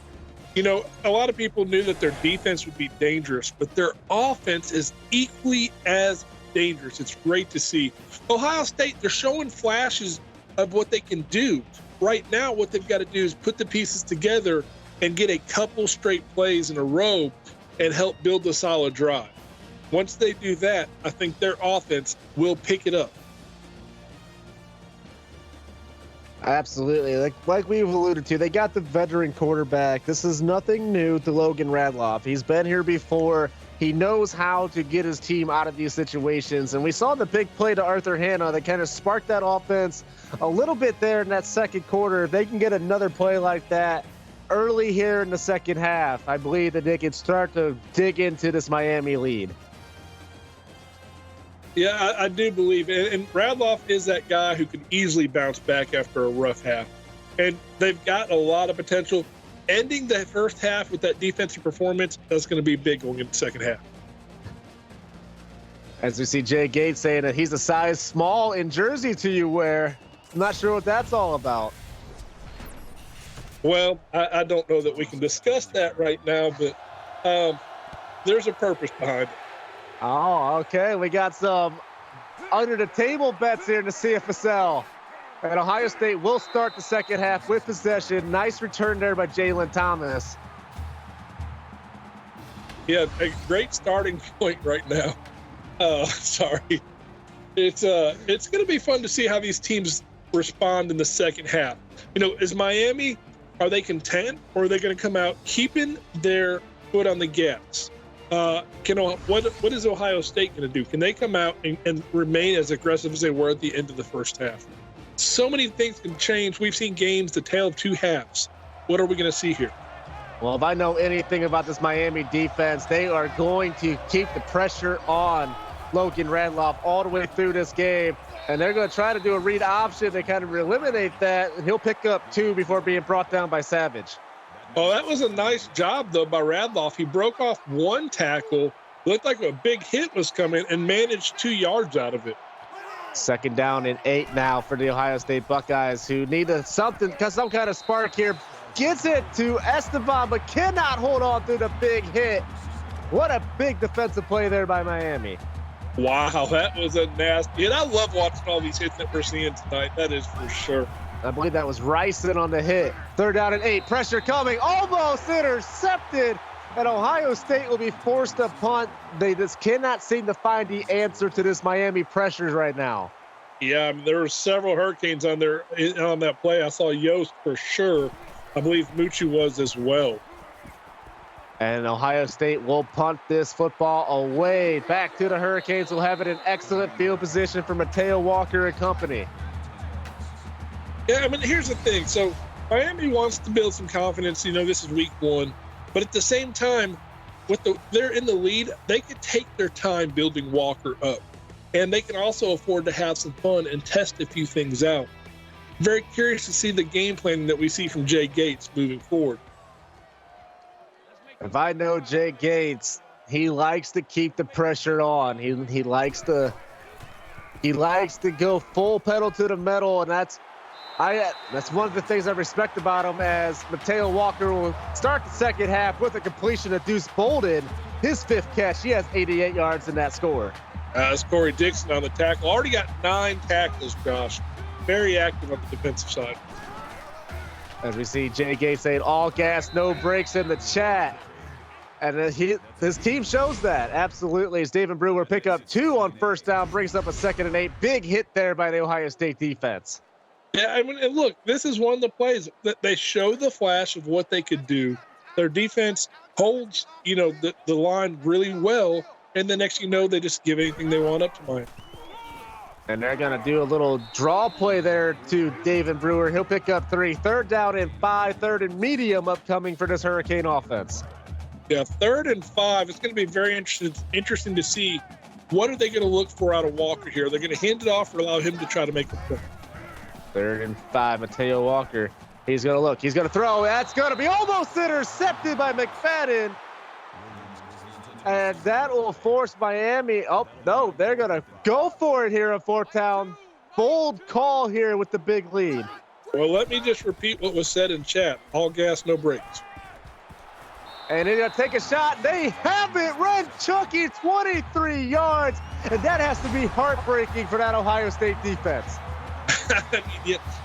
You know, a lot of people knew that their defense would be dangerous, but their offense is equally as dangerous. It's great to see. Ohio State, they're showing flashes of what they can do. Right now, what they've got to do is put the pieces together and get a couple straight plays in a row and help build a solid drive. Once they do that, I think their offense will pick it up. Absolutely. Like we've alluded to, they got the veteran quarterback. This is nothing new to Logan Radloff. He's been here before. He knows how to get his team out of these situations. And we saw the big play to Arthur Hanna that kind of sparked that offense a little bit there in that second quarter. If they can get another play like that early here in the second half, I believe that they can start to dig into this Miami lead. Yeah, I do believe it. And Radloff is that guy who can easily bounce back after a rough half. And they've got a lot of potential. Ending the first half with that defensive performance, that's going to be big going into the second half. As we see Jay Gates saying that he's a size small in jersey to you wear. I'm not sure what that's all about. Well, I don't know that we can discuss that right now, but there's a purpose behind it. Oh, okay. We got some under-the-table bets here in the CFSL. And Ohio State will start the second half with possession. Nice return there by Jalen Thomas. Yeah, a great starting point right now. Sorry. It's going to be fun to see how these teams respond in the second half. You know, is Miami, are they content, or are they going to come out keeping their foot on the gas? What is Ohio State going to do? Can they come out and remain as aggressive as they were at the end of the first half? So many things can change. We've seen games, the tale of two halves. What are we going to see here? Well, if I know anything about this Miami defense, they are going to keep the pressure on Logan Radloff all the way through this game. And they're going to try to do a read option to kind of eliminate that. And he'll pick up two before being brought down by Savage. Oh, that was a nice job, though, by Radloff. He broke off one tackle, looked like a big hit was coming, and managed 2 yards out of it. Second down and 8 now for the Ohio State Buckeyes, who need some kind of spark here. Gets it to Esteban, but cannot hold on through the big hit. What a big defensive play there by Miami. Wow, that was a nasty hit. I love watching all these hits that we're seeing tonight. That is for sure. I believe that was Ryson on the hit. Third down and 8. Pressure coming. Almost intercepted. And Ohio State will be forced to punt. They just cannot seem to find the answer to this Miami pressures right now. Yeah, I mean, there were several Hurricanes on that play. I saw Yost for sure. I believe Mucci was as well. And Ohio State will punt this football away. Back to the Hurricanes. Will have it in excellent field position for Mateo Walker and company. Yeah, I mean, here's the thing. So Miami wants to build some confidence. You know, this is week 1. But at the same time, they're in the lead, they could take their time building Walker up. And they can also afford to have some fun and test a few things out. Very curious to see the game planning that we see from Jay Gates moving forward. If I know Jay Gates, he likes to keep the pressure on. He likes to go full pedal to the metal, and that's one of the things I respect about him, as Mateo Walker will start the second half with a completion to Deuce Bolden. His 5th catch, he has 88 yards in that score. It's Corey Dixon on the tackle. Already got 9 tackles, Josh. Very active on the defensive side. As we see Jay Gates saying all gas, no brakes in the chat. And his team shows that, absolutely. As David Brewer pick up 2 on first down, brings up a 2nd and 8. Big hit there by the Ohio State defense. Yeah, I mean, and look, this is one of the plays that they show the flash of what they could do. Their defense holds, the line really well, and the next they just give anything they want up to Miami. And they're going to do a little draw play there to David Brewer. He'll pick up 3. Third down and 5, third and medium upcoming for this Hurricane offense. Yeah, 3rd and 5. It's going to be very interesting to see what are they going to look for out of Walker here. They're going to hand it off or allow him to try to make a play. 3rd and 5, Mateo Walker. He's going to look. He's going to throw. That's going to be almost intercepted by McFadden. And that will force Miami. Oh, no, they're going to go for it here in fourth down. Bold call here with the big lead. Well, let me just repeat what was said in chat. All gas, no brakes. And they're going to take a shot. They have it. Red Chucky, 23 yards. And that has to be heartbreaking for that Ohio State defense.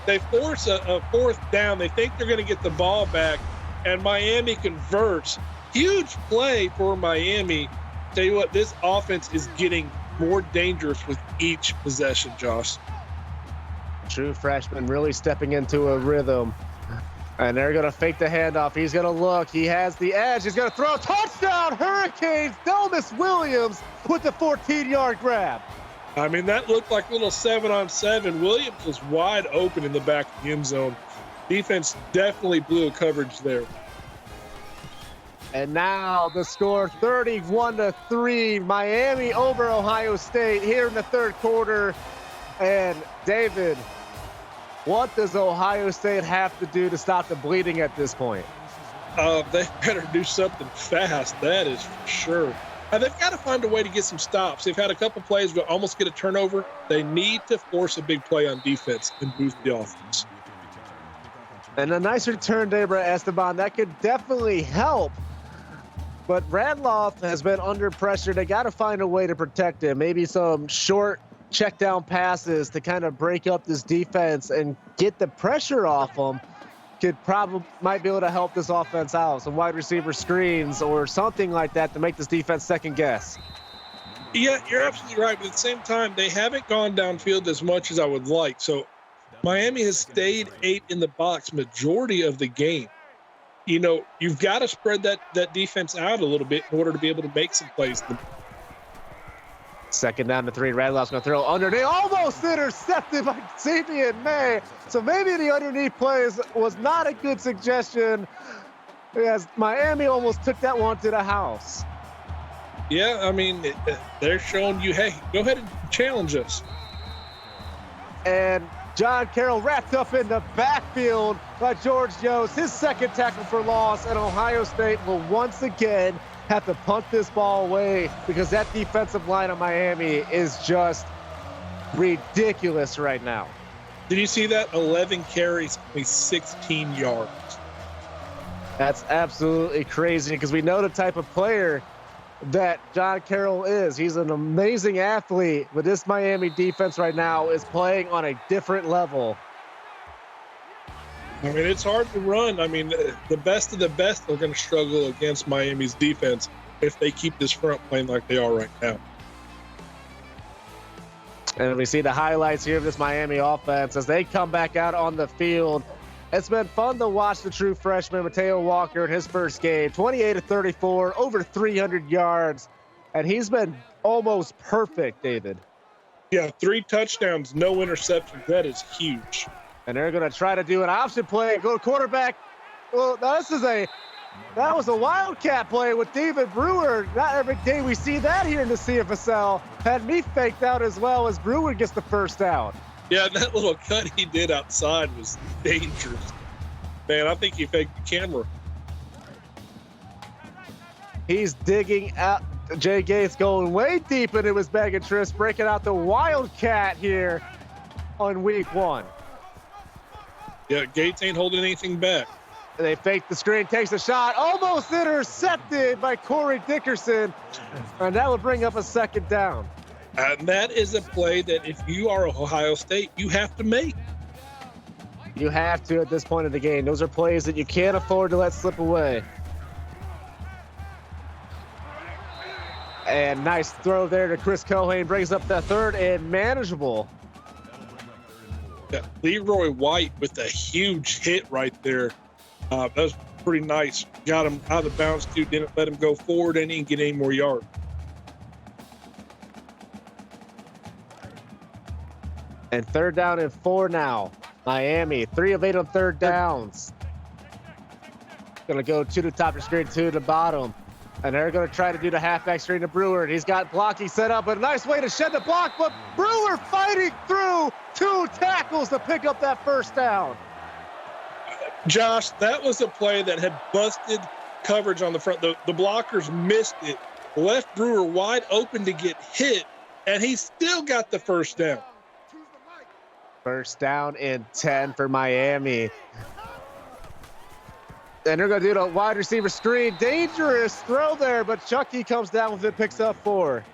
They force a fourth down. They think they're going to get the ball back, and Miami converts. Huge play for Miami. Tell you what, this offense is getting more dangerous with each possession, Josh. True freshman really stepping into a rhythm. And they're going to fake the handoff. He's going to look. He has the edge. He's going to throw a touchdown. Hurricanes. Delmas Williams with the 14-yard grab. I mean, that looked like a little 7-on-7. Williams was wide open in the back of the end zone. Defense definitely blew a coverage there. And now the score 31-3. Miami over Ohio State here in the third quarter. And David, what does Ohio State have to do to stop the bleeding at this point? They better do something fast. That is for sure. They've got to find a way to get some stops. They've had a couple plays where almost get a turnover. They need to force a big play on defense and boost the offense. And a nice return, Debra Esteban. That could definitely help. But Radloff has been under pressure. They got to find a way to protect him. Maybe some short check down passes to kind of break up this defense and get the pressure off them. Might be able to help this offense out. Some wide receiver screens or something like that to make this defense second guess. Yeah, you're absolutely right. But at the same time, they haven't gone downfield as much as I would like. So Miami has stayed 8 in the box majority of the game. You know, you've got to spread that defense out a little bit in order to be able to make some plays. Second down to 3. Radloff's going to throw under. They almost intercepted by Xavier May. So maybe the underneath plays was not a good suggestion, as Miami almost took that one to the house. Yeah, I mean, they're showing you, hey, go ahead and challenge us. And John Carroll wrapped up in the backfield by George Yost. His second tackle for loss, and Ohio State will once again have to punt this ball away because that defensive line of Miami is just ridiculous right now. Did you see that? 11 carries, only 16 yards. That's absolutely crazy because we know the type of player that John Carroll is. He's an amazing athlete, but this Miami defense right now is playing on a different level. I mean, it's hard to run. I mean, the best of the best are going to struggle against Miami's defense if they keep this front playing like they are right now. And we see the highlights here of this Miami offense as they come back out on the field. It's been fun to watch the true freshman, Mateo Walker, in his first game. 28-34, over 300 yards. And he's been almost perfect, David. Yeah, 3 touchdowns, no interceptions. That is huge. And they're going to try to do an option play, go to quarterback. Well, that was a wildcat play with David Brewer. Not every day we see that here in the CFSL. Had me faked out as well as Brewer gets the first down. Yeah, that little cut he did outside was dangerous. Man, I think he faked the camera. He's digging out. Jay Gates going way deep into his bag of tricks, breaking out the wildcat here on week 1. Yeah, Gates ain't holding anything back. They fake the screen, takes a shot, almost intercepted by Corey Dickerson, and that would bring up a second down. And that is a play that if you are Ohio State, you have to make. You have to at this point of the game. Those are plays that you can't afford to let slip away. And nice throw there to Chris Cohane, brings up the third and manageable. Yeah, Leroy White with a huge hit right there. That was pretty nice. Got him out of bounds too, didn't let him go forward and he didn't get any more yards. And 3rd down and 4 now. Miami, 3 of 8 on 3rd downs. Gonna go 2 to top of the screen, 2 to the bottom. And they're gonna try to do the halfback screen to Brewer. And he's got blocking set up, a nice way to shed the block, but Brewer fighting through 2 tackles to pick up that first down. Josh, that was a play that had busted coverage on the front. The blockers missed it, left Brewer wide open to get hit, and he still got the first down. First down and 10 for Miami. And they're going to do the wide receiver screen. Dangerous throw there, but Chucky comes down with it, picks up 4.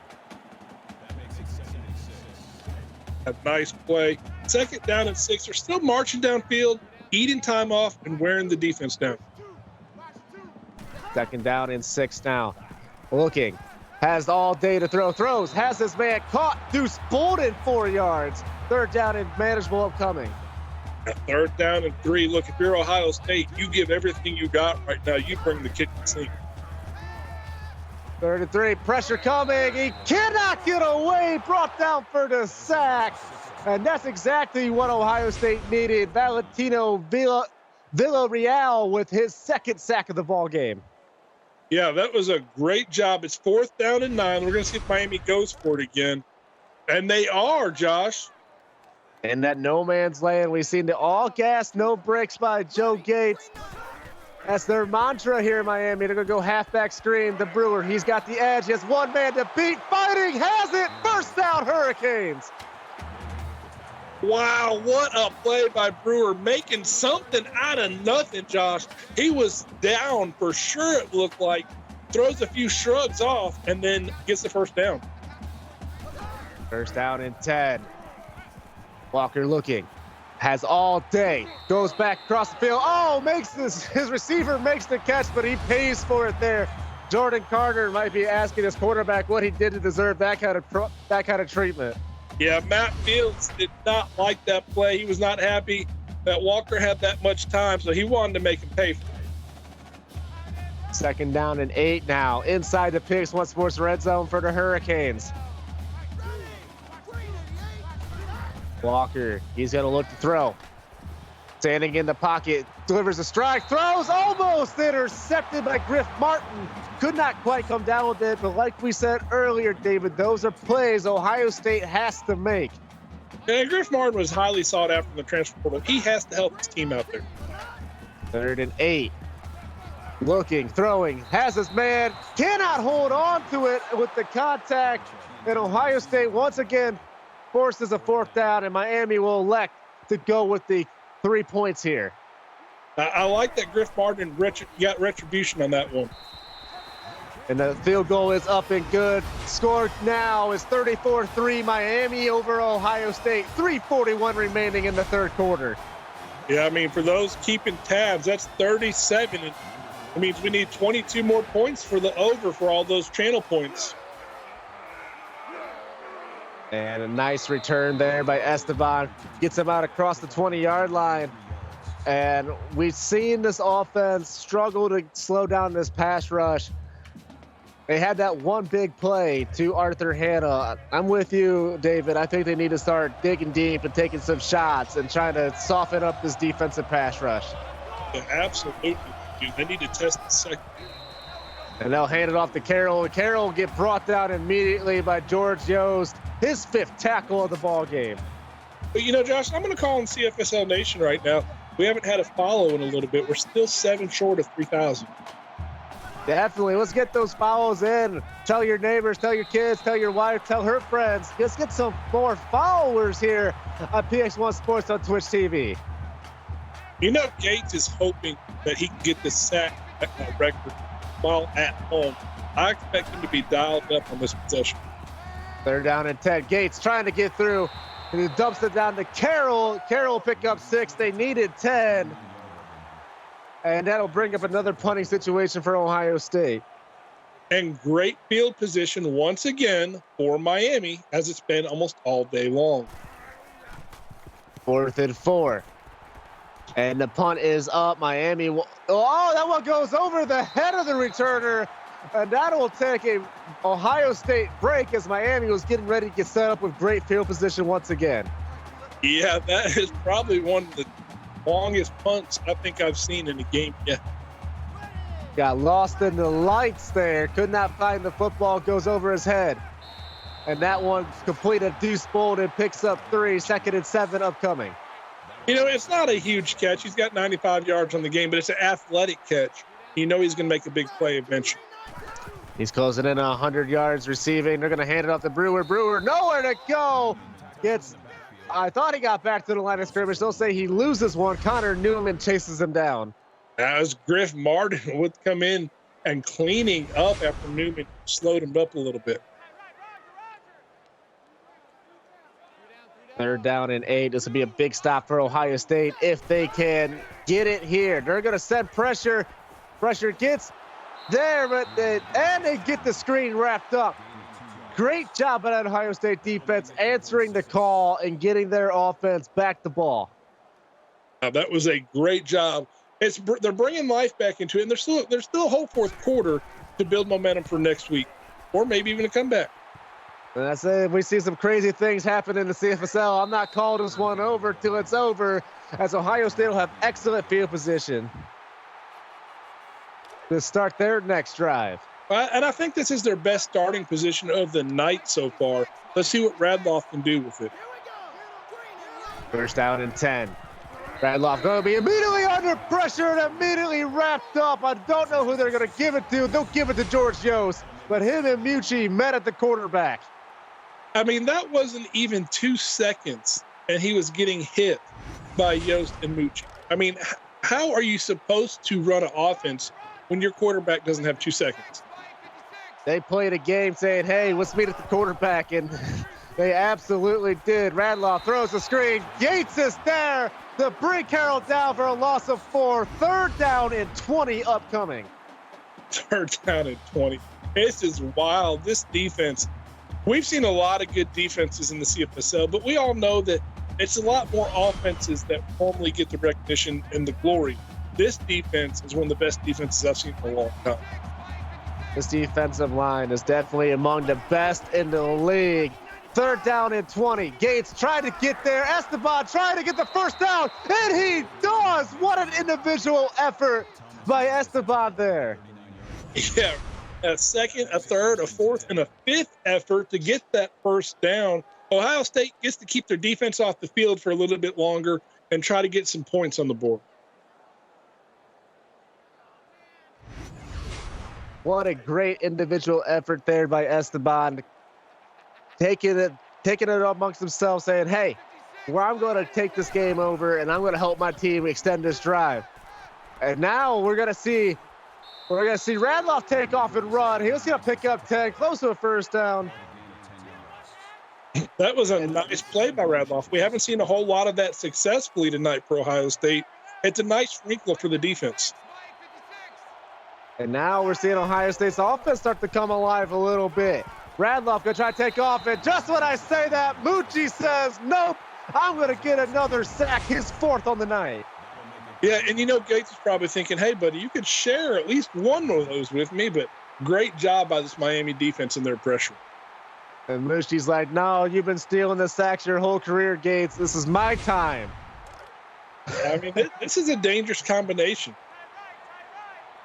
A nice play. Second down and 6. They're still marching downfield, eating time off, and wearing the defense down. Second down and 6 now. Looking. Has all day to throw. Throws. Has his man caught. Deuce Bolden 4 yards. Third down and manageable upcoming. Third down and 3. Look, if you're Ohio State, you give everything you got right now. You bring the kicking scene. 3rd and 3. Pressure coming. He cannot get away. Brought down for the sack. And that's exactly what Ohio State needed. Valentino Villarreal with his 2nd sack of the ball game. Yeah, that was a great job. It's 4th down and 9. We're going to see if Miami goes for it again. And they are, Josh. In that no man's land, we've seen the all gas, no brakes by Joe Gates. That's their mantra here in Miami. They're going to go halfback screen. The Brewer, he's got the edge. He has one man to beat. Fighting, has it. First down, Hurricanes. Wow, what a play by Brewer, making something out of nothing, Josh. He was down for sure, it looked like. Throws a few shrugs off and then gets the first down. First down and 10. Walker looking, has all day, goes back across the field. Oh, his receiver makes the catch, but he pays for it there. Jordan Carter might be asking his quarterback what he did to deserve that kind of treatment. Yeah, Matt Fields did not like that play. He was not happy that Walker had that much time, so he wanted to make him pay for it. Second down and 8 now. Inside the Pigs One Sports red zone for the Hurricanes. Walker, he's going to look to throw. Standing in the pocket, delivers a strike, throws, almost intercepted by Griff Martin. Could not quite come down with it, but like we said earlier, David, those are plays Ohio State has to make. And Griff Martin was highly sought after in the transfer portal. He has to help his team out there. 3rd and 8. Looking, throwing, has his man, cannot hold on to it with the contact. And Ohio State once again forces a 4th down, and Miami will elect to go with the 3 points here. I like that Griff Martin got retribution on that one. And the field goal is up and good. Score now is 34-3 Miami over Ohio State. 3:41 remaining in the 3rd quarter. Yeah, I mean, for those keeping tabs, that's 37. And it means we need 22 more points for the over for all those channel points. And a nice return there by Esteban. Gets him out across the 20-yard line. And we've seen this offense struggle to slow down this pass rush. They had that one big play to Arthur Hanna. I'm with you, David. I think they need to start digging deep and taking some shots and trying to soften up this defensive pass rush. Yeah, absolutely. Dude, they need to test the second. And they'll hand it off to Carroll. Carroll will get brought down immediately by George Yost, his 5th tackle of the ball game. But, you know, Josh, I'm going to call on CFSL Nation right now. We haven't had a follow in a little bit. We're still 7 short of 3,000. Definitely. Let's get those follows in. Tell your neighbors, tell your kids, tell your wife, tell her friends. Let's get some more followers here on PX1 Sports on Twitch TV. You know, Gates is hoping that he can get this sack record while at home. I expect him to be dialed up on this possession. 3rd down and 10. Gates trying to get through, and he dumps it down to Carroll. Carroll pick up 6. They needed 10. And that'll bring up another punting situation for Ohio State. And great field position once again for Miami, as it's been almost all day long. 4th and 4. And the punt is up. Miami. That one goes over the head of the returner. And that'll take a Ohio State break as Miami was getting ready to get set up with great field position once again. Yeah, that is probably one of the longest punts I think I've seen in a game yet. Got lost in the lights there. Could not find the football. Goes over his head. And that one completed. Deuce Bolden picks up 3. 2nd and 7 upcoming. You know, it's not a huge catch. He's got 95 yards on the game, but it's an athletic catch. You know he's going to make a big play eventually. He's closing in 100 yards receiving. They're going to hand it off to Brewer. Brewer, nowhere to go. I thought he got back to the line of scrimmage. They'll say he loses one. Connor Newman chases him down. As Griff Martin would come in and cleaning up after Newman slowed him up a little bit. 3rd down and 8. This will be a big stop for Ohio State if they can get it here. They're going to send pressure. Pressure gets there, but they get the screen wrapped up. Great job by that Ohio State defense answering the call and getting their offense back the ball. That was a great job. They're bringing life back into it, and there's still a whole 4th quarter to build momentum for next week, or maybe even a comeback. And I say we see some crazy things happen in the CFSL. I'm not calling this one over till it's over, as Ohio State will have excellent field position to start their next drive. And I think this is their best starting position of the night so far. Let's see what Radloff can do with it. 1st down and 10. Radloff going to be immediately under pressure and immediately wrapped up. I don't know who they're going to give it to. They'll give it to George Yost, but him and Mucci met at the quarterback. I mean, that wasn't even 2 seconds, and he was getting hit by Yost and Mucci. I mean, how are you supposed to run an offense when your quarterback doesn't have 2 seconds? They played a game saying, hey, let's meet at the quarterback, and they absolutely did. Radloff throws the screen. Yates is there to bring Carroll down for a loss of 4. 3rd down and 20 upcoming. 3rd down and 20. This is wild. This defense, we've seen a lot of good defenses in the CFSL, but we all know that it's a lot more offenses that formally get the recognition and the glory. This defense is one of the best defenses I've seen in a long time. This defensive line is definitely among the best in the league. 3rd down and 20. Gates trying to get there. Esteban trying to get the 1st down, and he does. What an individual effort by Esteban there. Yeah, a 2nd, a 3rd, a 4th, and a 5th effort to get that 1st down. Ohio State gets to keep their defense off the field for a little bit longer and try to get some points on the board. What a great individual effort there by Esteban. Taking it amongst themselves, saying, hey, I'm going to take this game over, and I'm going to help my team extend this drive. And now we're going to see Radloff take off and run. He was going to pick up 10, close to a 1st down. That was a nice play by Radloff. We haven't seen a whole lot of that successfully tonight for Ohio State. It's a nice sprinkle for the defense. And now we're seeing Ohio State's offense start to come alive a little bit. Radloff going to try to take off, and just when I say that, Mucci says, nope, I'm going to get another sack, his 4th on the night. Yeah, and you know, Gates is probably thinking, hey, buddy, you could share at least one of those with me, but great job by this Miami defense in their pressure. And Mucci's like, no, you've been stealing the sacks your whole career, Gates. This is my time. I mean, this is a dangerous combination.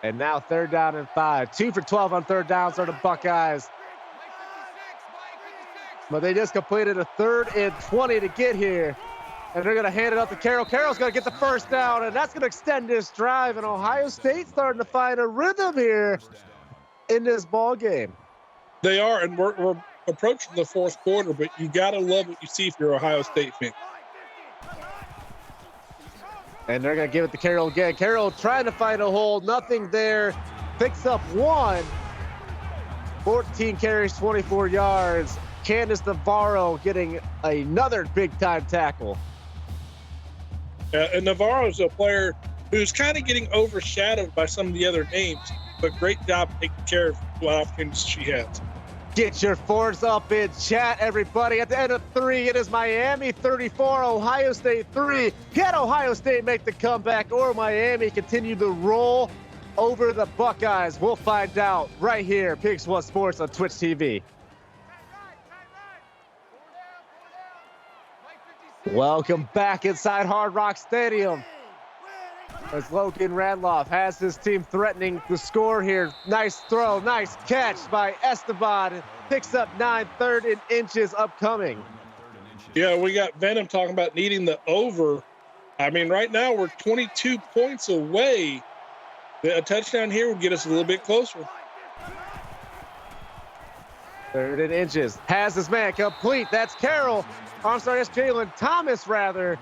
And now 3rd down and 5. 2 for 12 on 3rd downs are the Buckeyes. But they just completed a 3rd and 20 to get here. And they're going to hand it up to Carroll. Carroll's going to get the 1st down, and that's going to extend this drive. And Ohio State's starting to find a rhythm here in this ball game. They are, and we're approaching the 4th quarter, but you got to love what you see if you're an Ohio State fan. And they're going to give it to Carroll again. Carroll trying to find a hole. Nothing there. Picks up 1. 14 carries, 24 yards. Candace Navarro getting another big-time tackle. And Navarro's a player who's kind of getting overshadowed by some of the other names, but great job taking care of what opportunities she has. Get your 4s up in chat, everybody. At the end of 3, it is Miami 34, Ohio State 3. Can Ohio State make the comeback, or Miami continue to roll over the Buckeyes? We'll find out right here. Pigs One Sports on Twitch TV. Welcome back inside Hard Rock Stadium. As Logan Radloff has his team threatening the score here. Nice throw, nice catch by Esteban. Picks up 9 3rd and inches upcoming. Yeah, we got Venom talking about needing the over. I mean, right now we're 22 points away. A touchdown here would get us a little bit closer. 3rd and inches. Has his man complete. That's Carroll. I'm sorry, that's Jalen Thomas, rather.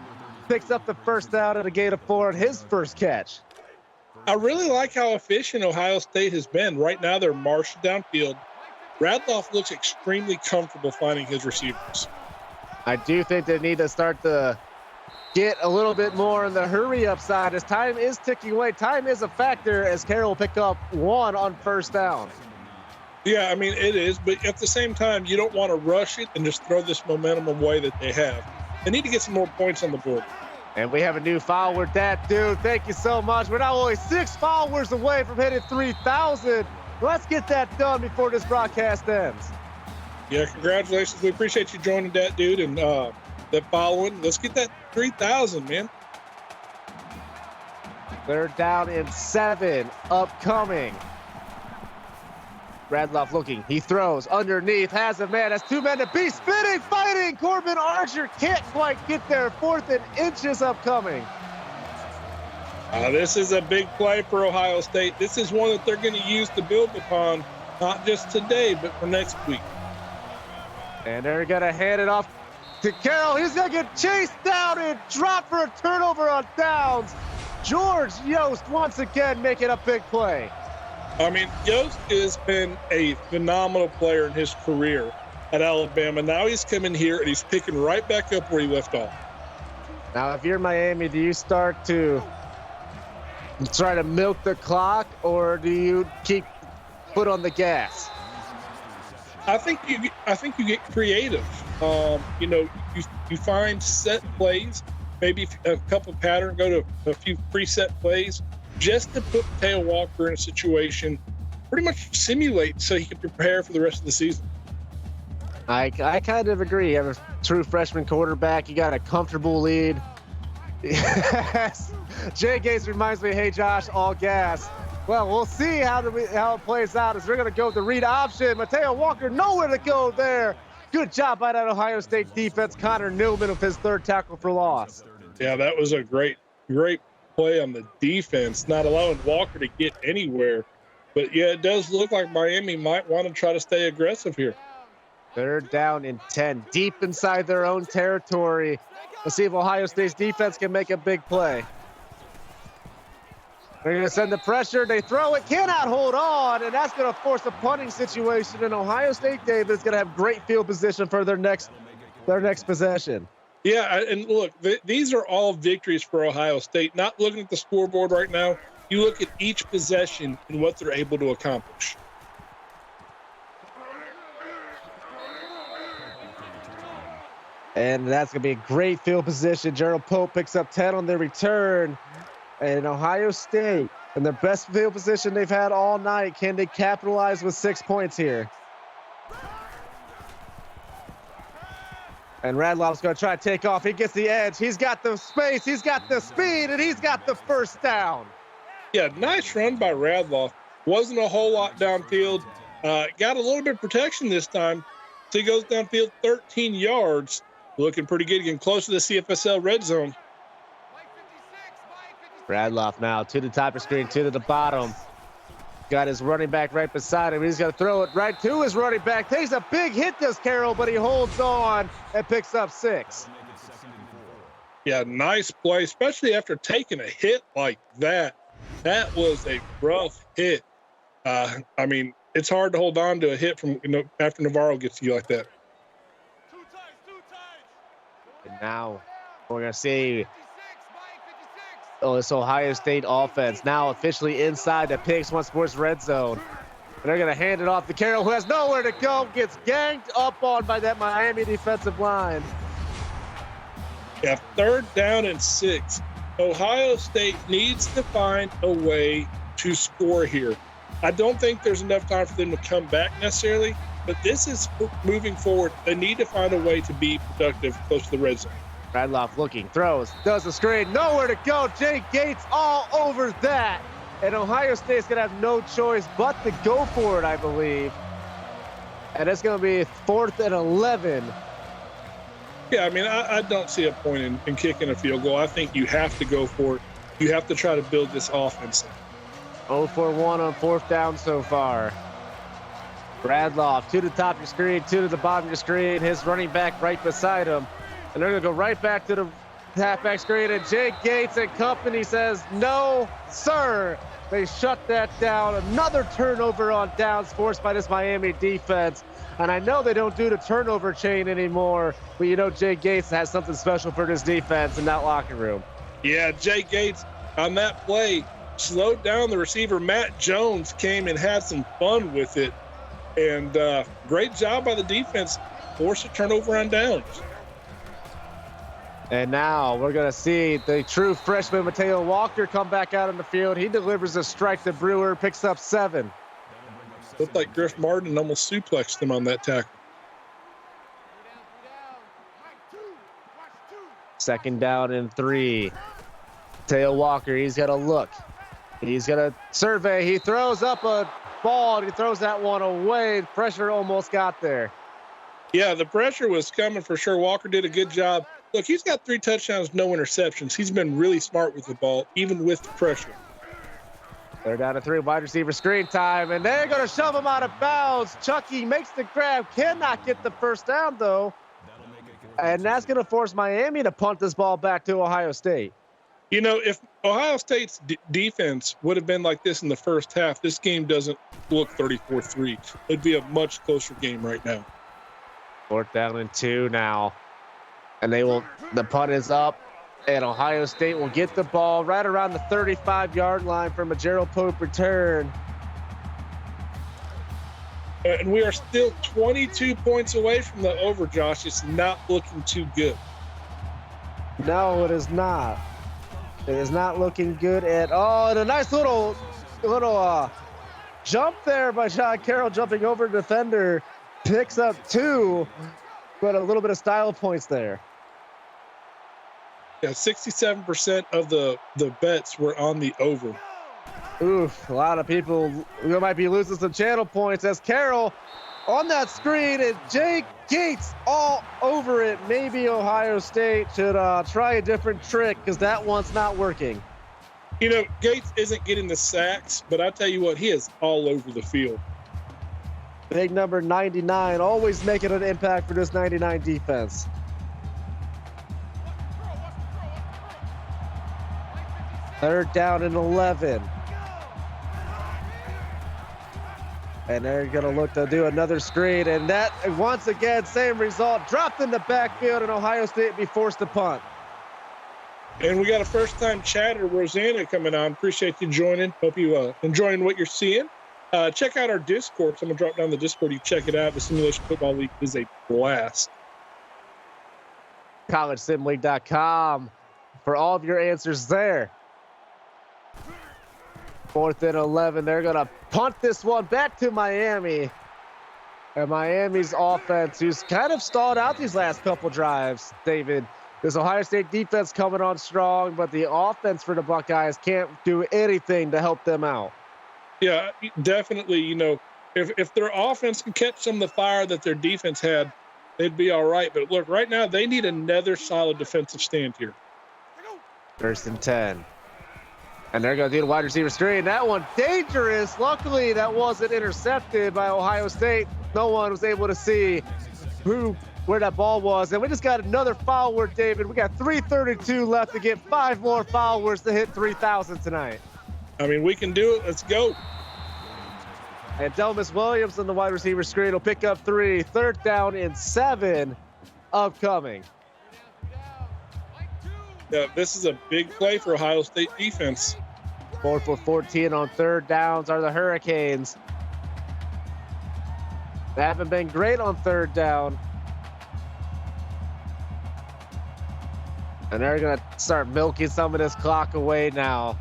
Picks up the first down at a gain of 4 on his first catch. I really like how efficient Ohio State has been. Right now, they're marshaled downfield. Radloff looks extremely comfortable finding his receivers. I do think they need to start to get a little bit more in the hurry-up side as time is ticking away. Time is a factor as Carroll will pick up 1 on first down. Yeah, I mean, it is. But at the same time, you don't want to rush it and just throw this momentum away that they have. They need to get some more points on the board. And we have a new follower, that dude. Thank you so much. We're now only 6 followers away from hitting 3,000. Let's get that done before this broadcast ends. Yeah, congratulations. We appreciate you joining that dude and that following. Let's get that 3,000, man. 3rd down and 7 upcoming. Radloff looking, he throws underneath, has a man, has 2 men to beat, spinning, fighting. Corbin Archer can't quite get there. 4th and inches upcoming. This is a big play for Ohio State. This is one that they're going to use to build upon, not just today, but for next week. And they're going to hand it off to Carroll. He's going to get chased down and dropped for a turnover on downs. George Yost once again making a big play. I mean, Yost has been a phenomenal player in his career at Alabama. Now he's coming here and he's picking right back up where he left off. Now, if you're Miami, do you start to try to milk the clock or do you keep foot on the gas? I think you get creative. You find set plays, maybe a couple pattern, go to a few preset plays, just to put Mateo Walker in a situation, pretty much simulate so he can prepare for the rest of the season. I kind of agree. You have a true freshman quarterback. You got a comfortable lead. Jay Gates reminds me, hey, Josh, all gas. Well, we'll see how it plays out as we're going to go with the read option. Mateo Walker, nowhere to go there. Good job by that Ohio State defense. Connor Newman with his 3rd tackle for loss. Yeah, that was a great play on the defense, not allowing Walker to get anywhere. But, yeah, it does look like Miami might want to try to stay aggressive here. 3rd down and 10, deep inside their own territory. Let's see if Ohio State's defense can make a big play. They're going to send the pressure. They throw it, cannot hold on, and that's going to force a punting situation. And Ohio State, David, is going to have great field position for their next possession. Yeah, and look, these are all victories for Ohio State. Not looking at the scoreboard right now, you look at each possession and what they're able to accomplish. And that's going to be a great field position. Gerald Pope picks up 10 on their return. And Ohio State, in their best field position they've had all night, can they capitalize with 6 points here? And Radloff's going to try to take off. He gets the edge. He's got the space. He's got the speed, and he's got the first down. Yeah, nice run by Radloff. Wasn't a whole lot downfield. Got a little bit of protection this time. So he goes downfield 13 yards. Looking pretty good, getting close to the CFSL red zone. Radloff now to the top of screen, to the bottom. Got his running back right beside him. He's going to throw it right to his running back. Takes a big hit, does Carroll, but he holds on and picks up 6. Yeah, nice play, especially after taking a hit like that. That was a rough hit. I mean, it's hard to hold on to a hit from after Navarro gets to you like that. And now we're going to see this Ohio State offense now officially inside the Pigs One Sports red zone. And they're going to hand it off to Carroll, who has nowhere to go, gets ganged up on by that Miami defensive line. Yeah, 3rd down and 6. Ohio State needs to find a way to score here. I don't think there's enough time for them to come back necessarily, but this is moving forward. They need to find a way to be productive close to the red zone. Radloff looking, throws, does the screen, nowhere to go. Jay Gates all over that. And Ohio State's going to have no choice but to go for it, I believe. And it's going to be 4th and 11. Yeah, I mean, I don't see a point in kicking a field goal. I think you have to go for it. You have to try to build this offense. 0 for 1 on 4th down so far. Bradloff, 2 to the top of your screen, 2 to the bottom of your screen. His running back right beside him. And they're going to go right back to the halfback screen. And Jake Gates and company says, no, sir. They shut that down. Another turnover on downs forced by this Miami defense. And I know they don't do the turnover chain anymore, but you know Jake Gates has something special for this defense in that locker room. Yeah, Jake Gates on that play slowed down the receiver. Matt Jones came and had some fun with it. And great job by the defense. Forced a turnover on downs. And now we're going to see the true freshman Mateo Walker come back out on the field. He delivers a strike to Brewer, picks up 7. Looked like Griff Martin almost suplexed him on that tackle. 2nd down and 3. Mateo Walker, he's going to look. He's going to survey. He throws up a ball, and he throws that one away. Pressure almost got there. Yeah, the pressure was coming for sure. Walker did a good job. Look, he's got 3 touchdowns, no interceptions. He's been really smart with the ball, even with the pressure. They're down to 3, wide receiver screen time, and they're going to shove him out of bounds. Chucky makes the grab, cannot get the first down, though. And that's going to force Miami to punt this ball back to Ohio State. You know, if Ohio State's defense would have been like this in the first half, this game doesn't look 34-3. It'd be a much closer game right now. 4th down and 2 now. And the punt is up, and Ohio State will get the ball right around the 35-yard line from a Gerald Pope return. And we are still 22 points away from the over, Josh. It's not looking too good. No, it is not. It is not looking good at all. And a nice little jump there by John Carroll, jumping over the defender. Picks up 2, but a little bit of style points there. Yeah, 67% of the bets were on the over. Oof, a lot of people might be losing some channel points as Carroll on that screen and Jake Gates all over it. Maybe Ohio State should try a different trick because that one's not working. You know, Gates isn't getting the sacks, but I tell you what, he is all over the field. Big number 99, always making an impact for this 99 defense. Third down and 11. And they're going to look to do another screen. And that, once again, same result. Dropped in the backfield, and Ohio State be forced to punt. And we got a first-time chatter, Rosanna, coming on. Appreciate you joining. Hope you enjoying what you're seeing. Check out our Discord. So I'm going to drop down the Discord. You check it out. The Simulation Football League is a blast. CollegeSimLeague.com for all of your answers there. 4th and 11. They're going to punt this one back to Miami. And Miami's offense, who's kind of stalled out these last couple drives, David. This Ohio State defense coming on strong, but the offense for the Buckeyes can't do anything to help them out. Yeah, definitely. You know, if their offense can catch some of the fire that their defense had, they'd be all right. But look, right now, they need another solid defensive stand here. 1st and 10. And they're going to do the wide receiver screen. That one dangerous. Luckily, that wasn't intercepted by Ohio State. No one was able to see where that ball was. And we just got another foul work, David. We got 3:32 left to get 5 more foul works to hit 3,000 tonight. I mean, we can do it. Let's go. And Delmas Williams on the wide receiver screen will pick up 3. 3rd down and 7 upcoming. Yeah, this is a big play for Ohio State defense. 4 for 14 on 3rd downs are the Hurricanes. They haven't been great on 3rd down. And they're going to start milking some of this clock away now.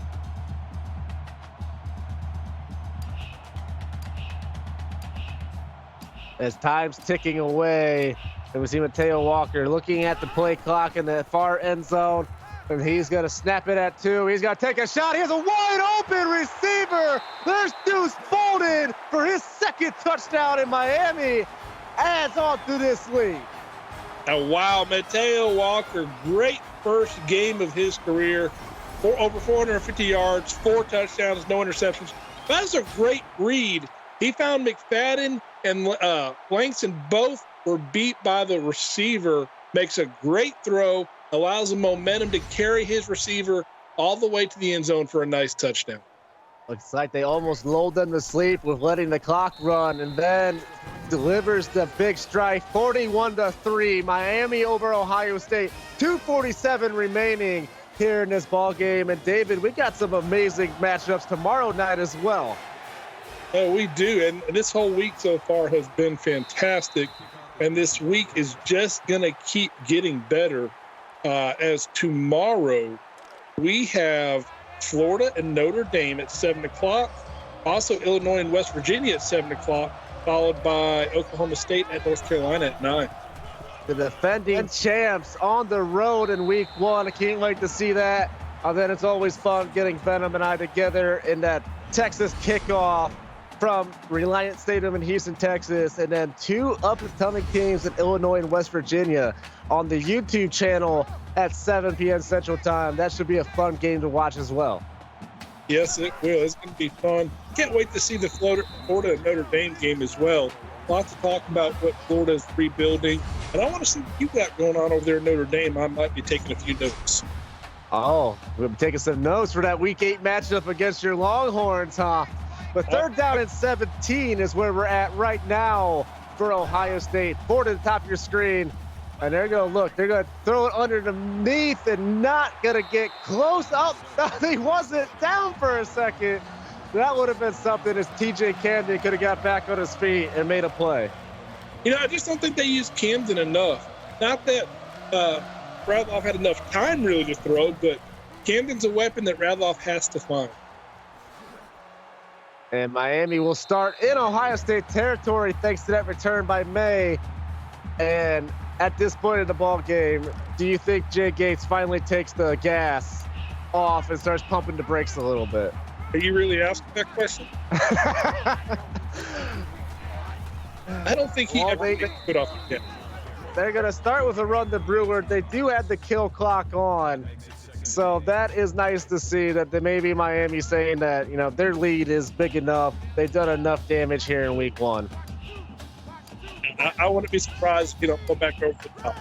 As time's ticking away, and we see Mateo Walker looking at the play clock in the far end zone, and he's going to snap it at 2. He's going to take a shot. He has a wide open receiver. There's Deuce Bolden for his 2nd touchdown in Miami. Adds on to this lead. Now, wow, Mateo Walker, great first game of his career. Over 450 yards, 4 touchdowns, no interceptions. That's a great read. He found McFadden and Langston both were beat by the receiver. Makes a great throw, allows the momentum to carry his receiver all the way to the end zone for a nice touchdown. Looks like they almost lulled them to sleep with letting the clock run, and then delivers the big strike, 41-3, Miami over Ohio State, 2:47 remaining here in this ball game. And David, we got some amazing matchups tomorrow night as well. Oh, we do, and this whole week so far has been fantastic, and this week is just going to keep getting better, as tomorrow we have Florida and Notre Dame at 7 o'clock, also Illinois and West Virginia at 7 o'clock, followed by Oklahoma State at North Carolina at 9. The defending champs on the road in week 1. I can't wait to see that. And then it's always fun getting Venom and I together in that Texas kickoff from Reliant Stadium in Houston, Texas. And then 2 up-and-coming teams in Illinois and West Virginia on the YouTube channel at 7 p.m. Central Time. That should be a fun game to watch as well. Yes, it will. It's going to be fun. Can't wait to see the Florida and Notre Dame game as well. Lots to talk about what Florida is rebuilding. And I want to see what you got going on over there in Notre Dame. I might be taking a few notes. Oh, we'll be taking some notes for that Week 8 matchup against your Longhorns, huh? But third down and 17 is where we're at right now for Ohio State. 4 to the top of your screen. And they're going to look. They're going to throw it underneath and not going to get close up. He wasn't down for a second. That would have been something as TJ Camden could have got back on his feet and made a play. You know, I just don't think they used Camden enough. Not that Radloff had enough time really to throw, but Camden's a weapon that Radloff has to find. And Miami will start in Ohio State territory thanks to that return by May. And at this point in the ball game, do you think Jay Gates finally takes the gas off and starts pumping the brakes a little bit? Are you really asking that question? I don't think he ever gets put off the gas. They're going to start with a run to Brewer. They do have the kill clock on. So that is nice to see that maybe Miami saying that, you know, their lead is big enough. They've done enough damage here in week 1. I wouldn't be surprised if you don't go back over the top.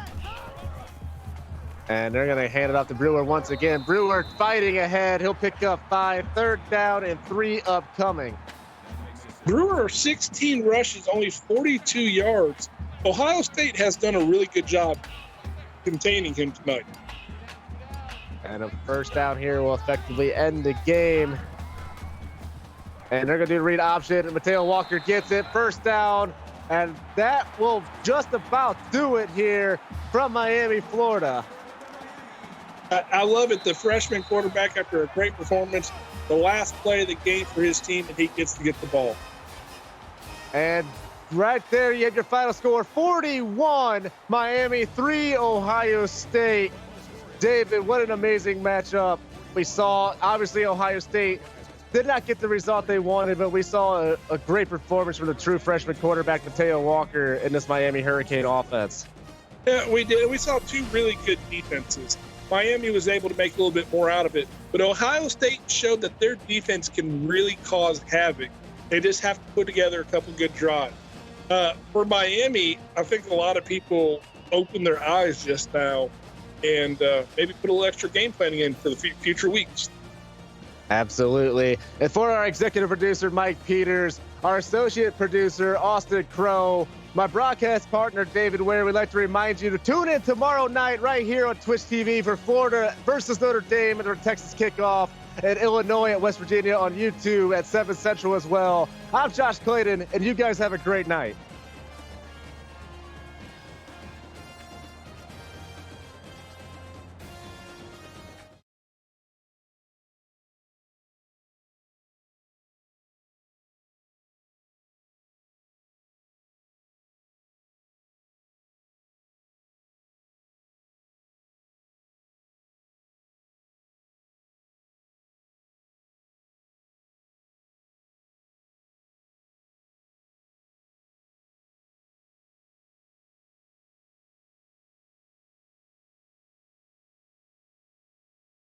And they're going to hand it off to Brewer once again. Brewer fighting ahead. He'll pick up 5, 3rd down and 3 upcoming. Brewer, 16 rushes, only 42 yards. Ohio State has done a really good job containing him tonight. And a first down here will effectively end the game. And they're going to do the read option. And Mateo Walker gets it. First down. And that will just about do it here from Miami, Florida. I love it. The freshman quarterback, after a great performance, the last play of the game for his team, and he gets to get the ball. And right there, you have your final score, 41, Miami, 3, Ohio State. David, what an amazing matchup. We saw, obviously, Ohio State did not get the result they wanted, but we saw a great performance from the true freshman quarterback, Mateo Walker, in this Miami Hurricane offense. Yeah, we did. We saw 2 really good defenses. Miami was able to make a little bit more out of it, but Ohio State showed that their defense can really cause havoc. They just have to put together a couple good drives. For Miami, I think a lot of people opened their eyes just now and maybe put a little extra game planning in for the future weeks. Absolutely. And for our executive producer, Mike Peters, our associate producer, Austin Crow, my broadcast partner, David Ware, we'd like to remind you to tune in tomorrow night right here on Twitch TV for Florida versus Notre Dame and our Texas kickoff, and Illinois at West Virginia on YouTube at 7 Central as well. I'm Josh Clayton, and you guys have a great night.